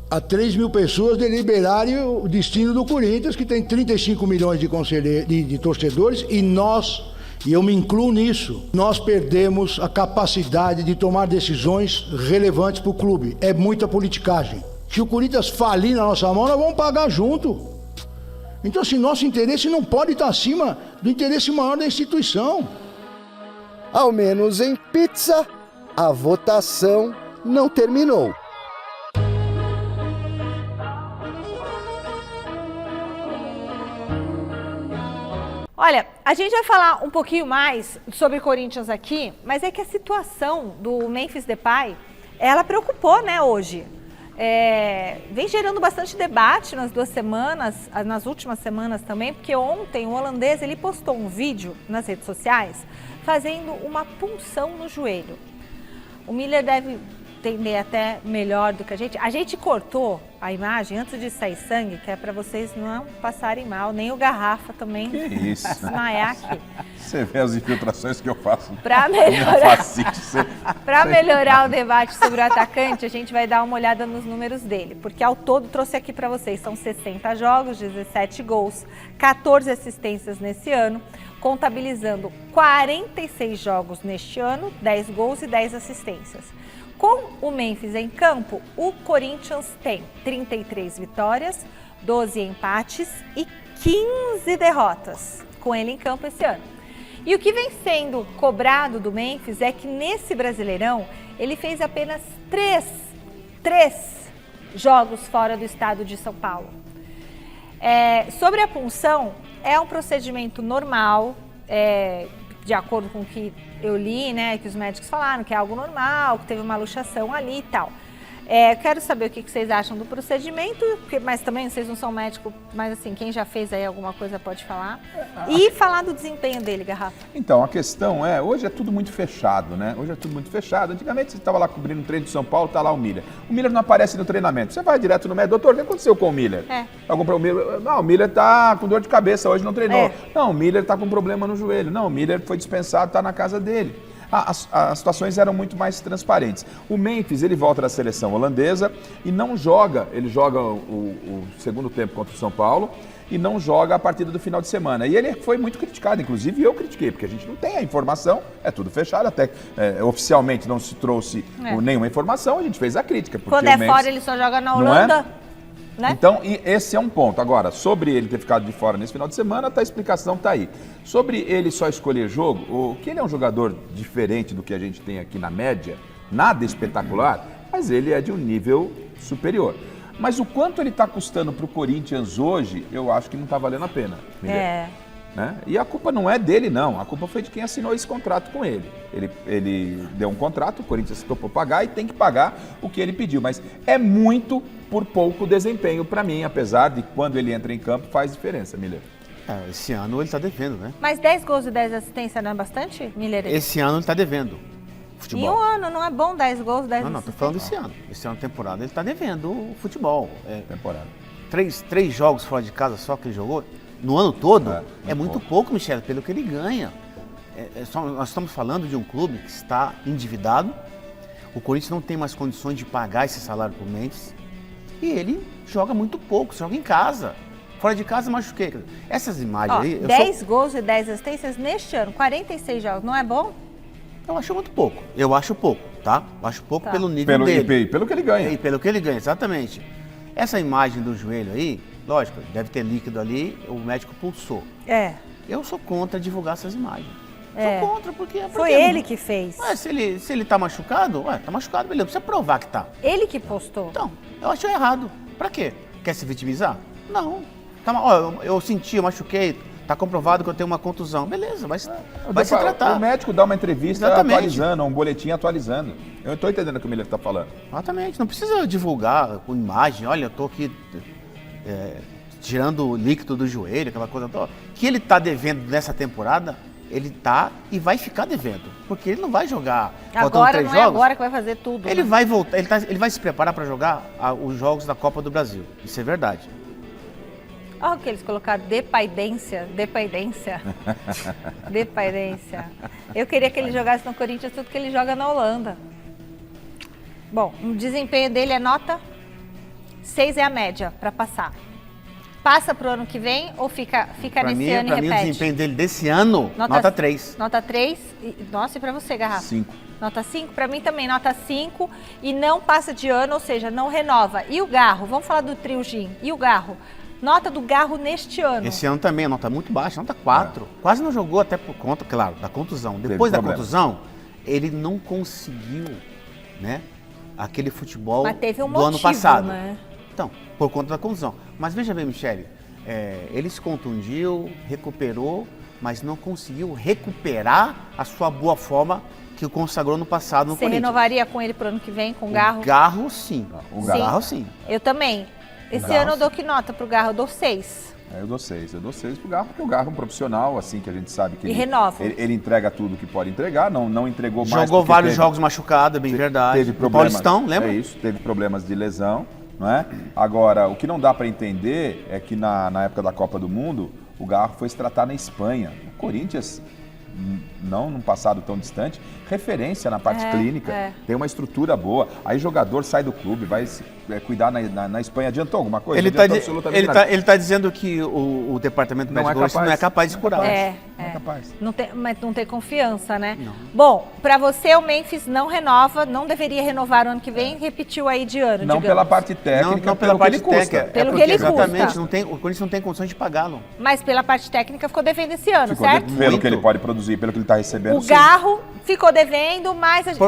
a 3 mil pessoas deliberarem o destino do Corinthians, que tem 35 milhões de torcedores, e eu me incluo nisso, nós perdemos a capacidade de tomar decisões relevantes para o clube. É muita politicagem. Se o Corinthians falir na nossa mão, nós vamos pagar junto. Então, assim, nosso interesse não pode estar acima do interesse maior da instituição. Ao menos em pizza, a votação não terminou. Olha, a gente vai falar um pouquinho mais sobre Corinthians aqui, mas é que a situação do Memphis Depay, ela preocupou, né, hoje. Vem gerando bastante debate nas nas últimas semanas também, porque ontem o holandês ele postou um vídeo nas redes sociais fazendo uma punção no joelho. O Miller deve entender até melhor do que a gente. A gente cortou a imagem antes de sair sangue, que é para vocês não passarem mal, nem o Garrafa também desmaiar aqui. Você vê as infiltrações que eu faço. Para melhorar o debate sobre o atacante, a gente vai dar uma olhada nos números dele, porque ao todo trouxe aqui para vocês, são 60 jogos, 17 gols, 14 assistências nesse ano, contabilizando 46 jogos neste ano, 10 gols e 10 assistências. Com o Memphis em campo, o Corinthians tem 33 vitórias, 12 empates e 15 derrotas com ele em campo esse ano. E o que vem sendo cobrado do Memphis é que nesse Brasileirão ele fez apenas 3 jogos fora do estado de São Paulo. Sobre a punção, é um procedimento normal, de acordo com o que eu li, né, que os médicos falaram que é algo normal, que teve uma luxação ali e tal. Quero saber o que vocês acham do procedimento, mas também vocês não são médicos, mas assim, quem já fez aí alguma coisa pode falar. E falar do desempenho dele, Garrafa. Então, a questão hoje é tudo muito fechado, né? Hoje é tudo muito fechado. Antigamente você estava lá cobrindo o treino de São Paulo, tá lá o Miller. O Miller não aparece no treinamento. Você vai direto no médico, doutor, o que aconteceu com o Miller? Algum problema? Não, o Miller tá com dor de cabeça, hoje não treinou. Não, o Miller tá com problema no joelho. Não, o Miller foi dispensado, tá na casa dele. As situações eram muito mais transparentes. O Memphis, ele volta da seleção holandesa e não joga, ele joga o segundo tempo contra o São Paulo e não joga a partida do final de semana. E ele foi muito criticado, inclusive eu critiquei, porque a gente não tem a informação, é tudo fechado, até oficialmente não se trouxe nenhuma informação, a gente fez a crítica. Quando é fora, ele só joga na Holanda. Né? Então, esse é um ponto. Agora, sobre ele ter ficado de fora nesse final de semana, a explicação está aí. Sobre ele só escolher jogo, que ele é um jogador diferente do que a gente tem aqui na média, nada espetacular, mas ele é de um nível superior. Mas o quanto ele está custando para o Corinthians hoje, eu acho que não está valendo a pena. Né? E a culpa não é dele, não. A culpa foi de quem assinou esse contrato com ele. Ele deu um contrato, o Corinthians topou pagar e tem que pagar o que ele pediu. Mas é muito por pouco desempenho para mim, apesar de quando ele entra em campo faz diferença, Miller. Esse ano ele está devendo, né? Mas 10 gols e 10 assistências não é bastante, Miller? Esse ano ele está devendo. Futebol. Em um ano, não é bom 10 gols, 10 assistências? Não, tô falando desse ano. Esse ano, temporada, ele está devendo o futebol. Temporada. Três jogos fora de casa só que ele jogou. No ano todo, é muito pouco, Michele, pelo que ele ganha. Nós estamos falando de um clube que está endividado, o Corinthians não tem mais condições de pagar esse salário por mês, e ele joga muito pouco, joga em casa. Fora de casa, machuquei. Essas imagens aí... 10 gols e 10 assistências neste ano, 46 jogos, não é bom? Eu acho muito pouco. Eu acho pouco, tá? Eu acho pouco pelo nível dele. Pelo que ele ganha. E pelo que ele ganha, exatamente. Essa imagem do joelho aí... Lógico, deve ter líquido ali, o médico pulsou. Eu sou contra divulgar essas imagens. Sou contra, porque... Foi ele que fez. Ué, se ele tá machucado, tá machucado, beleza, precisa provar que tá. Ele que postou. Então, eu acho errado. Pra quê? Quer se vitimizar? Não. Eu senti, eu machuquei, tá comprovado que eu tenho uma contusão. Beleza, vai se tratar. O médico dá uma entrevista atualizando, um boletim atualizando. Eu tô entendendo o que o Miller tá falando. Exatamente, não precisa divulgar com imagem, olha, eu tô aqui... tirando o líquido do joelho, aquela coisa toda, que ele está devendo nessa temporada, ele está e vai ficar devendo, porque ele não vai jogar agora, 3 jogos. Agora que vai fazer tudo. Ele vai voltar, ele vai se preparar para jogar os jogos da Copa do Brasil, isso é verdade. Olha o que eles colocaram, dependência. Eu queria que ele jogasse no Corinthians tudo que ele joga na Holanda. Bom, o desempenho dele é nota 6 é a média para passar. Passa pro ano que vem ou fica nesse ano e repete? Para mim, o desempenho dele desse ano, nota 3. Nota 3. Nossa, e para você, Garrafa? 5. Nota 5? Para mim também, nota 5. E não passa de ano, ou seja, não renova. E o Garro? Vamos falar do trio Gin. E o Garro? Nota do Garro neste ano? Esse ano também, a nota muito baixa, nota 4. Quase não jogou até por conta, claro, da contusão. Depois da contusão, ele não conseguiu, né, aquele futebol do ano passado. Né? Então, por conta da contusão. Mas veja bem, Michele, ele se contundiu, recuperou, mas não conseguiu recuperar a sua boa forma que o consagrou no passado no Corinthians. Você renovaria com ele pro ano que vem, com o Garro? Garro, sim. Garro, sim. Eu também. Esse ano eu dou que nota pro Garro? Eu dou 6. Eu dou 6 pro Garro, porque o Garro é um profissional, assim, que a gente sabe que renova. Ele entrega tudo que pode entregar, não entregou mais. Jogou vários jogos machucado, é bem verdade. Teve problemas, Paulistão, lembra? É isso, teve problemas de lesão, não é? Agora, o que não dá para entender é que na época da Copa do Mundo, o Garro foi se tratar na Espanha. O Corinthians, não num passado tão distante, referência na parte clínica, tem uma estrutura boa. Aí jogador sai do clube, vai cuidar na Espanha. Adiantou alguma coisa? Ele tá dizendo que o departamento médico não é capaz de curar. Não é capaz. Mas não tem confiança, né? Não. Bom, para você o Memphis não renova, não deveria renovar o ano que vem, repetiu aí de ano, não digamos. Pela parte técnica, não pela parte técnica. Pelo que ele custa. Exatamente, o Corinthians não tem condições de pagá-lo. Mas pela parte técnica ficou devendo esse ano, certo? Pelo que ele pode produzir, pelo que ele está recebendo. O Garro ficou devendo, mas a gente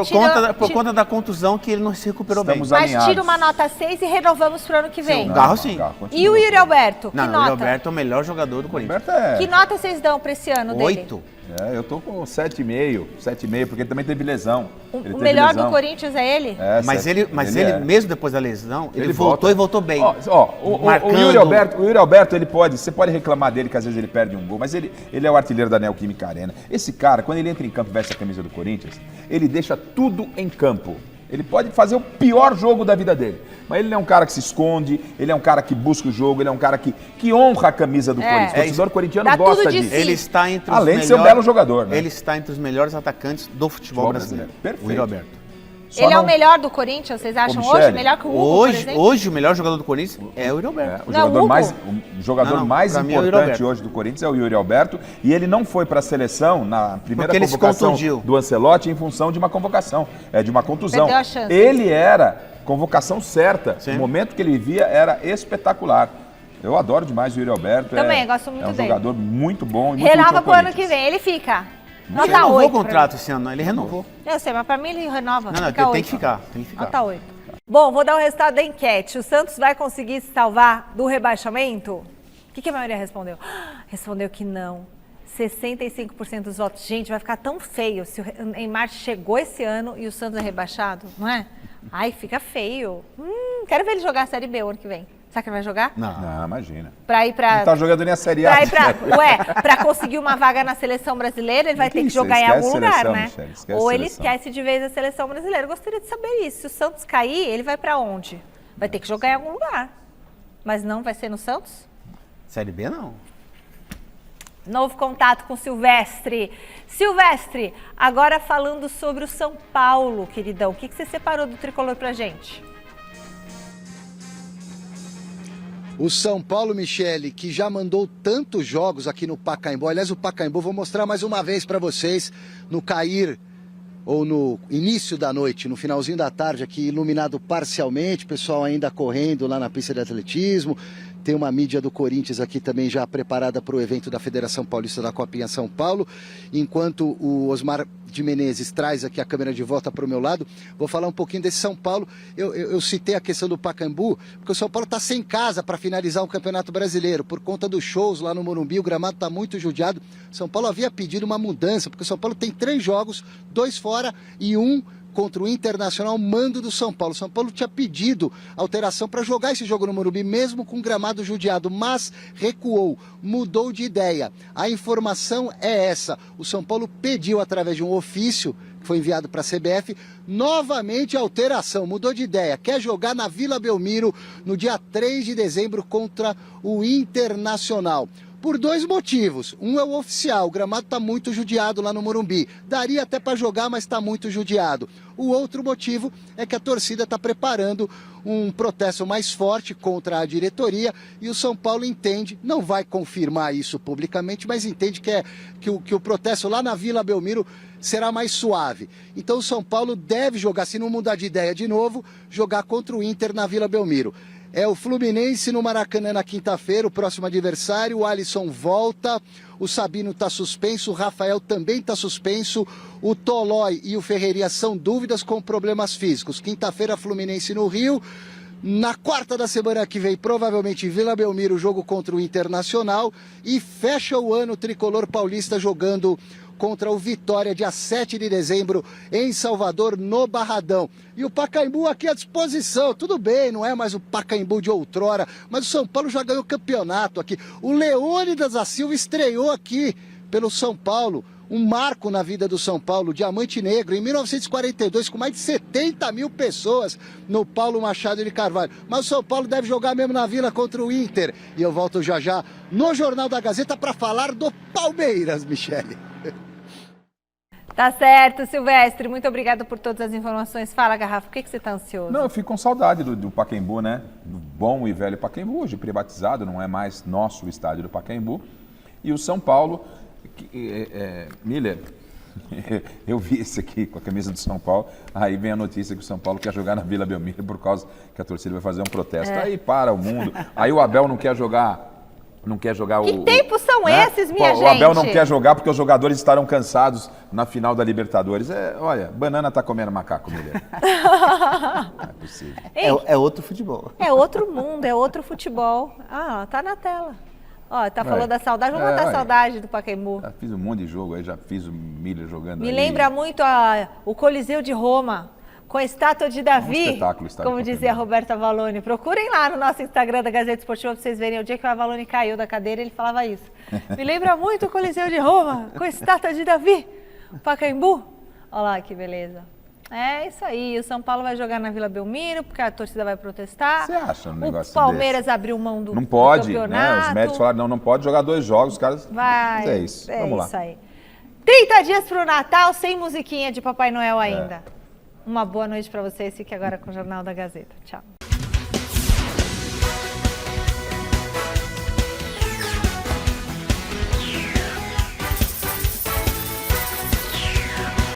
por conta da contusão que ele não se recuperou bem. Mas tira uma nota 6 e renovamos pro ano que vem. O Garro sim. E o Yuri Alberto? Não, o Yuri Alberto é o melhor jogador do Corinthians. Que nota vocês dão para esse ano dele? 8. Eu tô com 7,5, porque ele também teve lesão. O melhor do Corinthians é ele? Mas ele mesmo depois da lesão, ele voltou e voltou bem. O Yuri Alberto, você pode reclamar dele que às vezes ele perde um gol, mas ele é o artilheiro da Neoquímica Arena. Esse cara, quando ele entra em campo e veste a camisa do Corinthians, ele deixa tudo em campo. Ele pode fazer o pior jogo da vida dele, mas ele não é um cara que se esconde, ele é um cara que busca o jogo, ele é um cara que honra a camisa do Corinthians. O torcedor corintiano gosta disso. Ele está entre os Além de ser um belo jogador, né? Ele está entre os melhores atacantes do futebol brasileiro. Perfeito. O Yuri Alberto. Ele é o melhor do Corinthians, vocês acham hoje? Melhor que o Hugo, por exemplo? Hoje o melhor jogador do Corinthians é o Yuri Alberto. O jogador mais importante hoje do Corinthians é o Yuri Alberto. E ele não foi para a seleção na primeira convocação do Ancelotti em função de uma convocação, de uma contusão. Perdeu a chance. Ele era convocação certa. Sim. O momento que ele vivia era espetacular. Eu adoro demais o Yuri Alberto. Também, gosto muito dele. É um jogador muito bom e muito Renova pro ano que vem, ele fica. Ele renovou o contrato esse ano, ele renovou. Eu sei, mas pra mim ele renova. Não, tem que ficar. Nota 8. Bom, vou dar o resultado da enquete. O Santos vai conseguir se salvar do rebaixamento? O que a maioria respondeu? Respondeu que não. 65% dos votos. Gente, vai ficar tão feio se o Neymar chegou esse ano e o Santos é rebaixado, não é? Ai, fica feio. Quero ver ele jogar a Série B o ano que vem. Será que ele vai jogar? Não, imagina. Pra ir pra... Não tá jogando nem a Série A. Pra conseguir uma vaga na seleção brasileira, ele vai ter que jogar em algum lugar, né? Ou ele esquece de vez a seleção brasileira. Eu gostaria de saber isso. Se o Santos cair, ele vai pra onde? Vai ter que jogar em algum lugar. Mas não vai ser no Santos? Série B, não. Novo contato com Silvestre. Silvestre, agora falando sobre o São Paulo, queridão. O que você separou do tricolor pra gente? O São Paulo, Michele, que já mandou tantos jogos aqui no Pacaembu. Aliás, o Pacaembu, vou mostrar mais uma vez para vocês no cair ou no início da noite, no finalzinho da tarde aqui, iluminado parcialmente, pessoal ainda correndo lá na pista de atletismo. Tem uma mídia do Corinthians aqui também já preparada para o evento da Federação Paulista da Copinha São Paulo. Enquanto o Osmar de Menezes traz aqui a câmera de volta para o meu lado, vou falar um pouquinho desse São Paulo. Eu citei a questão do Pacaembu, porque o São Paulo está sem casa para finalizar o Campeonato Brasileiro. Por conta dos shows lá no Morumbi, o gramado está muito judiado. São Paulo havia pedido uma mudança, porque o São Paulo tem 3 jogos, 2 fora e 1 contra o Internacional, mando do São Paulo. São Paulo tinha pedido alteração para jogar esse jogo no Morumbi, mesmo com gramado judiado, mas recuou, mudou de ideia. A informação é essa: o São Paulo pediu, através de um ofício que foi enviado para a CBF, novamente a alteração, mudou de ideia, quer jogar na Vila Belmiro no dia 3 de dezembro contra o Internacional. Por 2 motivos. Um é o oficial, o gramado está muito judiado lá no Morumbi. Daria até para jogar, mas está muito judiado. O outro motivo é que a torcida está preparando um protesto mais forte contra a diretoria e o São Paulo entende, não vai confirmar isso publicamente, mas entende que o protesto lá na Vila Belmiro será mais suave. Então o São Paulo deve jogar, se não mudar de ideia de novo, jogar contra o Inter na Vila Belmiro. É o Fluminense no Maracanã na quinta-feira, o próximo adversário. O Alisson volta, o Sabino está suspenso, o Rafael também está suspenso, o Tolói e o Ferreirinha são dúvidas com problemas físicos. Quinta-feira, Fluminense no Rio. Na quarta da semana que vem, provavelmente Vila Belmiro, jogo contra o Internacional. E fecha o ano o tricolor paulista jogando contra o Vitória, dia 7 de dezembro, em Salvador, no Barradão. E o Pacaembu aqui à disposição, tudo bem, não é mais o Pacaembu de outrora, mas o São Paulo já ganhou campeonato aqui. O Leônidas da Silva estreou aqui pelo São Paulo, um marco na vida do São Paulo, Diamante Negro, em 1942, com mais de 70 mil pessoas no Paulo Machado de Carvalho. Mas o São Paulo deve jogar mesmo na Vila contra o Inter. E eu volto já já no Jornal da Gazeta para falar do Palmeiras, Michele. Tá certo, Silvestre. Muito obrigada por todas as informações. Fala, Garrafa, por que você está ansioso? Não, eu fico com saudade do Pacaembu, né? Do bom e velho Pacaembu, hoje privatizado, não é mais nosso o estádio do Pacaembu. E o São Paulo, Miller, eu vi esse aqui com a camisa do São Paulo, aí vem a notícia que o São Paulo quer jogar na Vila Belmiro por causa que a torcida vai fazer um protesto. Aí para o mundo. Aí o Abel não quer jogar... Que tempos são esses, minha gente? O Abel não quer jogar porque os jogadores estarão cansados na final da Libertadores. Olha, banana tá comendo macaco, Miller. Não é possível. É outro futebol. É outro mundo, é outro futebol. Ah, tá na tela. Ó, tá falando da saudade, vamos matar a saudade do Pacaembu. Já fiz um monte de jogo aí, já fiz o Miller jogando Me aí. lembra muito o Coliseu de Roma, com a estátua de Davi, espetáculo, estátua como de dizia a Pacaembu. Roberta Valone. Procurem lá no nosso Instagram da Gazeta Esportiva pra vocês verem. O dia que o Avalone caiu da cadeira, ele falava isso. Me lembra muito o Coliseu de Roma, com a estátua de Davi, Pacaembu. Olha lá que beleza. É isso aí, o São Paulo vai jogar na Vila Belmiro, porque a torcida vai protestar. Você acha um negócio O Palmeiras abriu mão do Não pode, do né? campeonato. Os médicos falaram, não pode jogar 2 jogos, os caras... Vai. Mas é isso, vamos lá. Isso aí. 30 dias pro Natal, sem musiquinha de Papai Noel ainda. Uma boa noite para vocês, fique agora com o Jornal da Gazeta. Tchau.